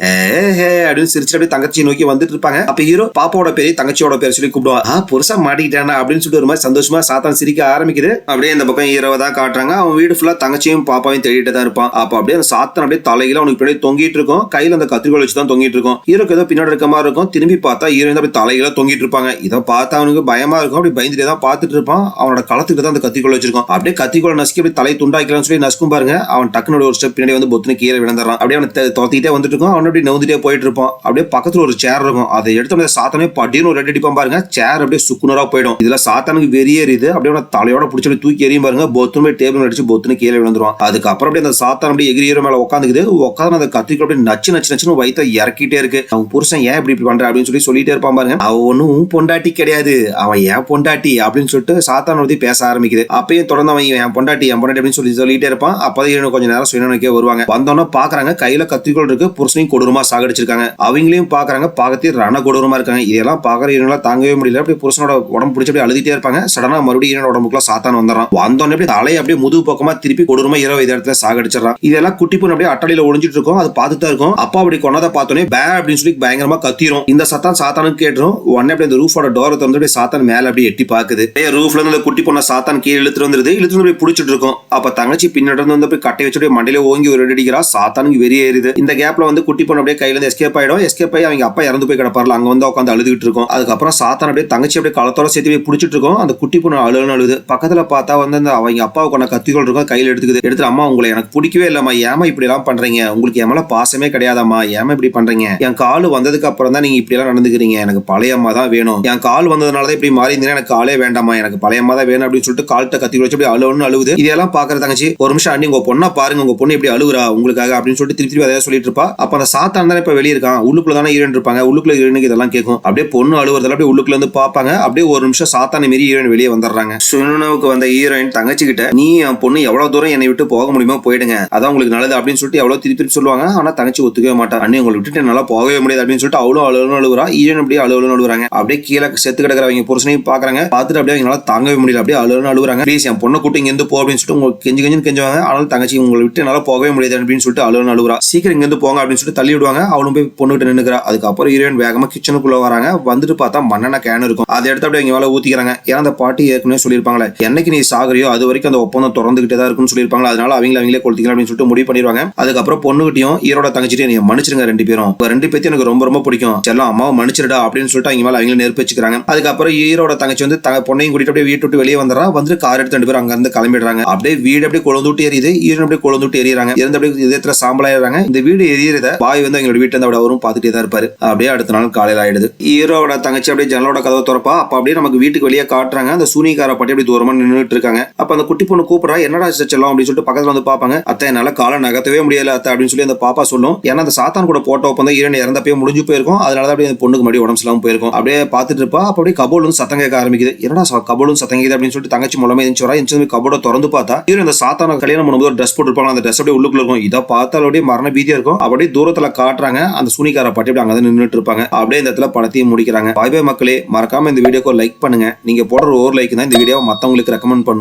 [SPEAKER 1] அப்படின்னு சிரிச்சு அப்படியே தங்கச்சி நோக்கி வந்துட்டு இருப்பாங்க. அப்ப ஹீரோ பாப்பாவோட பேரை தங்கச்சியோட பேர் சொல்லி கூப்பிடுவா. புருஷா மாட்டிக்கிட்டானா அப்படின்னு சொல்லிட்டு ஒரு மாதிரி சந்தோஷமா சாத்தான் சிரிக்க ஆரம்பிக்குது. அப்படியே இந்த பக்கம் ஹீரோவை தான் காட்டுறாங்க. அவன் வீடு ஃபுல்லா தங்கச்சியும் பாப்பாவையும் தேடிட்டு தான் இருப்பான். அப்ப அப்படியே அந்த சாத்தான் அப்படியே தலையில அவனுக்கு பின்னாடி தொங்கிட்டு இருக்கும். கையில அந்த கத்திரிக்கோள் வச்சு தான் தொங்கிட்டு இருக்கும். ஹீரோக்கு ஏதோ பின்னாடி இருக்க மாதிரி இருக்கும். திரும்பி பார்த்தா ஹீரோ அப்படியே தலையில தொங்கிட்டு இருப்பாங்க. இதை பார்த்தா அவனுக்கு பயமா இருக்கும். அப்படி பயந்துட்டே தான் பார்த்துட்டு இருப்பான். அவனோட களத்துக்கு தான் அந்த கத்திரிக்கோள் வச்சிருக்கும். அப்படியே கத்திரிக்கோள் நசுக்கி அப்படி தலை துண்டாக்கலாம்னு சொல்லி நசுக்கும் பாருங்க. அவன் டக்குனு ஒரு ஸ்டெப் பின்னாடி வந்து பொத்துன்னு கீழே விழுந்துறான். அப்படியே அவனை துரத்திட்டே வந்துட்டு இருக்கும். அவன் அப்படியே நவுந்துட்டே போயிட்டு இருப்பான். அப்படியே பக்கத்துல ஒரு சேர் இருக்கும். அதை எடுத்து சாத்தானே பட்டின்னு ஒரு அடிப்பான் பாருங்க. சேர் அப்படியே சுக்குனரா போயிடும். இதுல சாத்தானுக்கு வெறியேறிது. அப்படியே தலையோட பிடிச்சி தூக்கி எறியும் பாருங்க. பொத்துன்னு டேபிள் அடிச்சு பொத்துன்னு கீழே விழுந்துருவான். அதுக்கப்புறம் அப்படியே அந்த சாத்தான் அப்படியே எகிரி ஹீரோ மேல உட்காந்துக்குது. உட்காந்து அந்த கத்திரிக்கோள் அப்படியே நச்சுன்னு வயித்தை இறக்கிட்டே இருக்கு. அவன் புருஷன் ஏன் இப்படி பண்ற அப்படின்னு சொல்லிட்டே இருப்பான் பாருங்க. அவன் ஒன்னும் பொண்டாட்டி கிடையாது, அவன் ஏன் பொண்டாட்டி அப்படின்னு சொல்லிட்டு சாத்தான் பத்தி பேச ஆரம்பிக்குது. அப்பயும் தொடர்ந்து அவன் என் பொண்டாட்டி அப்படின்னு சொல்லிட்டே இருப்பான். அப்பதான் கொஞ்சம் நேரம் சுயநலக்கே வருவாங்க. வந்தோன்னா பாக்குறாங்க கையில கத்திரிக்கோள் இருக்கு. புருஷனையும் கொடூரமா சாகடிச்சிருக்காங்க. அவங்களையும் பாக்குறாங்க, பார்க்கறதே ரண கொடூரமா இருக்காங்க. இதெல்லாம் பாக்குற ஹீரோனால தாங்கவே முடியல. அப்படியே புருஷனோட உடம்பு பிடிச்சி அப்படியே அழுதுட்டே இருப்பாங்க. சடனா மறுபடியும் ஹீரோட உடம்புக்குள்ள சாத்தான் வந்துடுறான். வந்தோடனே அப்படியே தலையை அப்படியே முதுகு பக்கமா திருப்பி கொடூரமா ஹீரோ இந்த இடத்துல சாகடிச்சிடறான். இதெல்லாம் குட்டி பொண்ணு அப்படியே அட்டடியில ஒளிஞ்சிட்டு இருக்கும். அது பார்த்துட்டு தான் இருக்கும். அப்பா அப்படி கொண்டதை பார்த்தோன்னே பே அப்படின்னு சொல்லி பயங்கரமா கத்திரும். இந்த சத்தம் சாத்தானுக்கு கேட்டுரும். உடனே அப்படியே இந்த ரூஃபோட டோரை திறந்து அப்படியே சாத்தான் மேல அப்படியே எட்டி பாக்குது. ரூஃப்ல இருந்து குட்டி பொண்ண சாத்தான் கீழே இழுத்துட்டு வந்துருது. இழுத்து வந்து பிடிச்சிட்டு இருக்கும். அப்ப தங்கச்சி பின்னாடி வந்து போய் கட்டை வச்சுட்டு மண்டையில ஓங்கி ஒரு அடிக்கிறா. சாத்தானுக்கு வெறி ஏறுது. இந்த கேப்ல வந்து குட்டி பொண்ணு அப்படியே கையில இருந்து எஸ்கேப் ஆயிடும். எஸ்கேப் ஆகி அவங்க அப்பா இறந்து போய் கிடப்பாரு. அங்க வந்து உட்காந்து அழுதுகிட்டு இருக்கும். அதுக்கப்புறம் சாத்தான் அப்படியே தங்கச்சி அப்படியே களத்தோட சேர்த்து போய் பிடிச்சிட்டு இருக்கும். அந்த குட்டி பொண்ணு அழுது பக்கத்துல பார்த்தா வந்து அந்த அவங்க அப்பாவுக்கு கொண்ட கத்திகள் இருக்கும். கையில எடுத்துட்டு அம்மா உங்களை எனக்கு பிடிக்கவே இல்லம்மா, ஏமா இப்படி எல்லாம் பண்றீங்க, உங்களுக்கு என் மேல பாசமே கிடையாதாம்மா, ஏமா இப்படி பண்றீங்க, என் கால் வந்ததுக்கு அப்புறம் தான் நீங்க இப்படி எல்லாம் நடந்துக்கிறீங்க, எனக்கு பழைய அம்மா தான் வேணும், என் கால் வந்ததுனாலதான் இப்படி மாறி இருந்தீங்கன்னா எனக்கு காலே வேண்டாமா, எனக்கு பழைய அம்மா தான் வேணும் அப்படின்னு சொல்லிட்டு கால்கிட்ட கத்தி வச்சு அப்படி அழுவுது. இதெல்லாம் பாக்குற தங்கச்சி ஒரு நிமிஷம் அண்ணி உங்க பொண்ணை பாருங்க, உங்க பொண்ணு இப்படி அழுகுறா உங்களுக்காக அப்படின்னு சொல்லிட்டு திருப்பி அதையா சொல்லிட்டு இருப்பா. அப்ப அந்த சாத்தான் தானே இப்ப வெளியே இருக்கான், உள்ளுக்குள்ள தானே ஹீரோயின் இருப்பாங்க, உள்ளுக்குள்ள ஹீரோனுக்கு இதெல்லாம் கேட்கும். அப்படியே பொண்ணு அழுவுறதுல அப்படியே உள்ளுக்குள்ள வந்து பாப்பாங்க. அப்படியே ஒரு நிமிஷம் சாத்தானை மீறி ஹீரோயின் வெளியே வந்துடுறாங்க. சுனனுக்கு வந்த ஹீரோயின் தங்கச்சி கிட்ட நீ என் பொண்ணு எவ்வளவு தூரம் என்னை விட்டு போக முடியுமோ போயிடுங்க, அதான் உங்களுக்கு நல்லது அப்படின்னு சொல்லிட்டு எவ்வளவு திருப்பி சொல்லுவாங்க. ஆனா தங்கச்சி ஒத்துக்கவே மாட்டா. அண்ணி உங்களை விட்டுட்டு நல்லா போகவே முடியாது அப்படின்னு சொல்லிட்டு அவ்வளவு அழுவுறா. ஹீரோயின் அப்படியே அழுவுறாங்க. அப்படியே கீழே செத்து கிடக்குறவங்க புருஷனையும் பாக்குறாங்க. பார்த்துட்டு அப்படியே அவங்களால தாங்கவே முடியல. அப்படியே அழுவுறாங்க. ப்ளீஸ் என் பொண்ணை கூட்டி இங்க இருந்து போ அப்படின்னு சொல்லிட்டு உங்களுக்கு கெஞ்சுவாங்க. ஆனாலும் தங்கச்சி உங்களை விட்டு என்னால போகவே முடியாது அப்படின்னு சொல்லிட்டு அழுவுறா. சீக்கிரம் இங்க இருந்து போங்க அப்படின்னு சொல்லிட்டு தள்ளி விடுவாங்க. அவளும் போய் பொண்ணுகிட்ட நின்னுக்கிறா. அதுக்கப்புறம் ஹீரோயின் வேகமா கிச்சனுக்குள்ள வராங்க. வந்துட்டு பார்த்தா மண்ணெண்ண கேன் இருக்கும். அதை எடுத்து அப்படியே இங்க ஊத்திக்கிறாங்க. ஏன்னா அந்த பாட்டி ஏற்கனவே சொல்லியிருப்பாங்களே என்னைக்கு நீ சாகுறியோ அது வரைக்கும் அந்த ஒப்பந்தம் திறந்துகிட்டே தான் இருக்குன்னு சொல்லியிருப்பாங்க. அதனால அவங்களே கொளுத்திக்கலாம் அப்படின்னு சொல்லிட்டு முடிவு பண்ணிடுவாங்க. அதுக்கப்புறம் பொண்ணுகிட்டையும் ஹீரோட தங்கச்சிட்டையும் நீங்க மன்னிச்சிருங்க ரெண்டு பேரும், ரெண்டு பேத்தையும் எனக்கு ரொம்ப ரொம்ப பிடிக்கும், செல்லம் அம்மாவை மன்னிச்சிருடா அப்படின்னு சொல்லிட்டு அவங்க மேல அவங்களே நெருப்பு வச்சுக்கிறாங்க. அதுக்கப்புறம் ஹீரோட தங்கச்சி வந்து பொண்ணையும் கூட்டிட்டு அப்படியே வீட்டு விட்டு வெளியே வந்துடுறா. வந்து கார் எடுத்து ரெண்டு பேரும் அங்க இருந்து கிளம்பிடுறாங்க. அப்படியே வீடு அப்படியே கொழுந்து விட்டு எரியுது. ஹீரோன் அப்படியே கொழுந்து விட்டு எரியுறாங்க. இருந்து அப்படியே இதயத்துல சாம்பலாயிடுறாங்க. இந்த வீடு எரியறத பாய் வந்து அவங்களோட வீட்டு வந்து அவரும் பார்த்துட்டே தான் இருப்பாரு. அப்படியே அடுத்த நாள் காலையில ஆயிடுது. ஹீரோட தங்கச்சி அப்படியே ஜன்னலோட கதவை திறப்பா. அப்ப அப்படியே நமக்கு வீட்டுக்கு வெளியே காட்டுறாங்க. அந்த சூனிகார பாட்டி அப்படி தூரமா நின்றுட்டு இருக்காங்க. அப்ப அந்த குட்டி பொண்ணு கூப்பிடுறா, என்னடா செல்லம் அப்படின்னு சொல்லிட்டு பக்கத்துல வந்து பாப்பாங்க. அத்தை என்னால காலை நகர்த்தவே முடியல அத்தை அப்படின்னு சொல்லி அந்த பாப்பா சொல்லும். ஏன்னா அந்த சாத்தான் கூட போட்ட ஒப்பந்தம் ஹீரோயின் இறந்தப்பே முடிஞ்சு போயிருக்கும். அதனால அப்படியே அந்த பொண்ணுக்கு மறுபடியும் உடம்பு சரியில்லாம போயிருக்கும். அப்படியே பார்த்துட்டு இருப்பா. அப்ப அப்படியே கபோர்டு வந்து சத்தம் கேட்க ஆரம்பிக்குது. என்னடா கபோர்டு சத்தம் கேக்குது அப்படின்னு சொல்லிட்டு தங்கச்சி மூலமா எந்திரிச்சு கபோர்டை திறந்து பார்த்தா ஹீரோ அந்த சாத்தான கல்யாணம் பண்ணும்போது ஒரு ட்ரெஸ் போட்டுருப்பாங்க. அந்த ட்ரெஸ் அப்படியே உள்ளுக்குள்ள இருக்கும். இதை பார்த்தாலும் அப்படியே மரண பீதியா இருக்கும். அப்படியே தூரத்துல காட்டுறாங்க. அந்த சூனிகார பாட்டி அப்படி அங்கதான் நின்றுட்டு இருப்பாங்க. அப்படியே இந்த இடத்துல படத்தையும் முடிக்கிறாங்க. பாய் பாய் மக்களே, மறக்காம இந்த வீடியோக்கு லைக் பண்ணுங்க. நீங்க போடுற ஒரு லைக் தான் இந்த வீடியோவை மத்தவங்களுக்கு ரெக்கமெண்ட் பண்ணும்.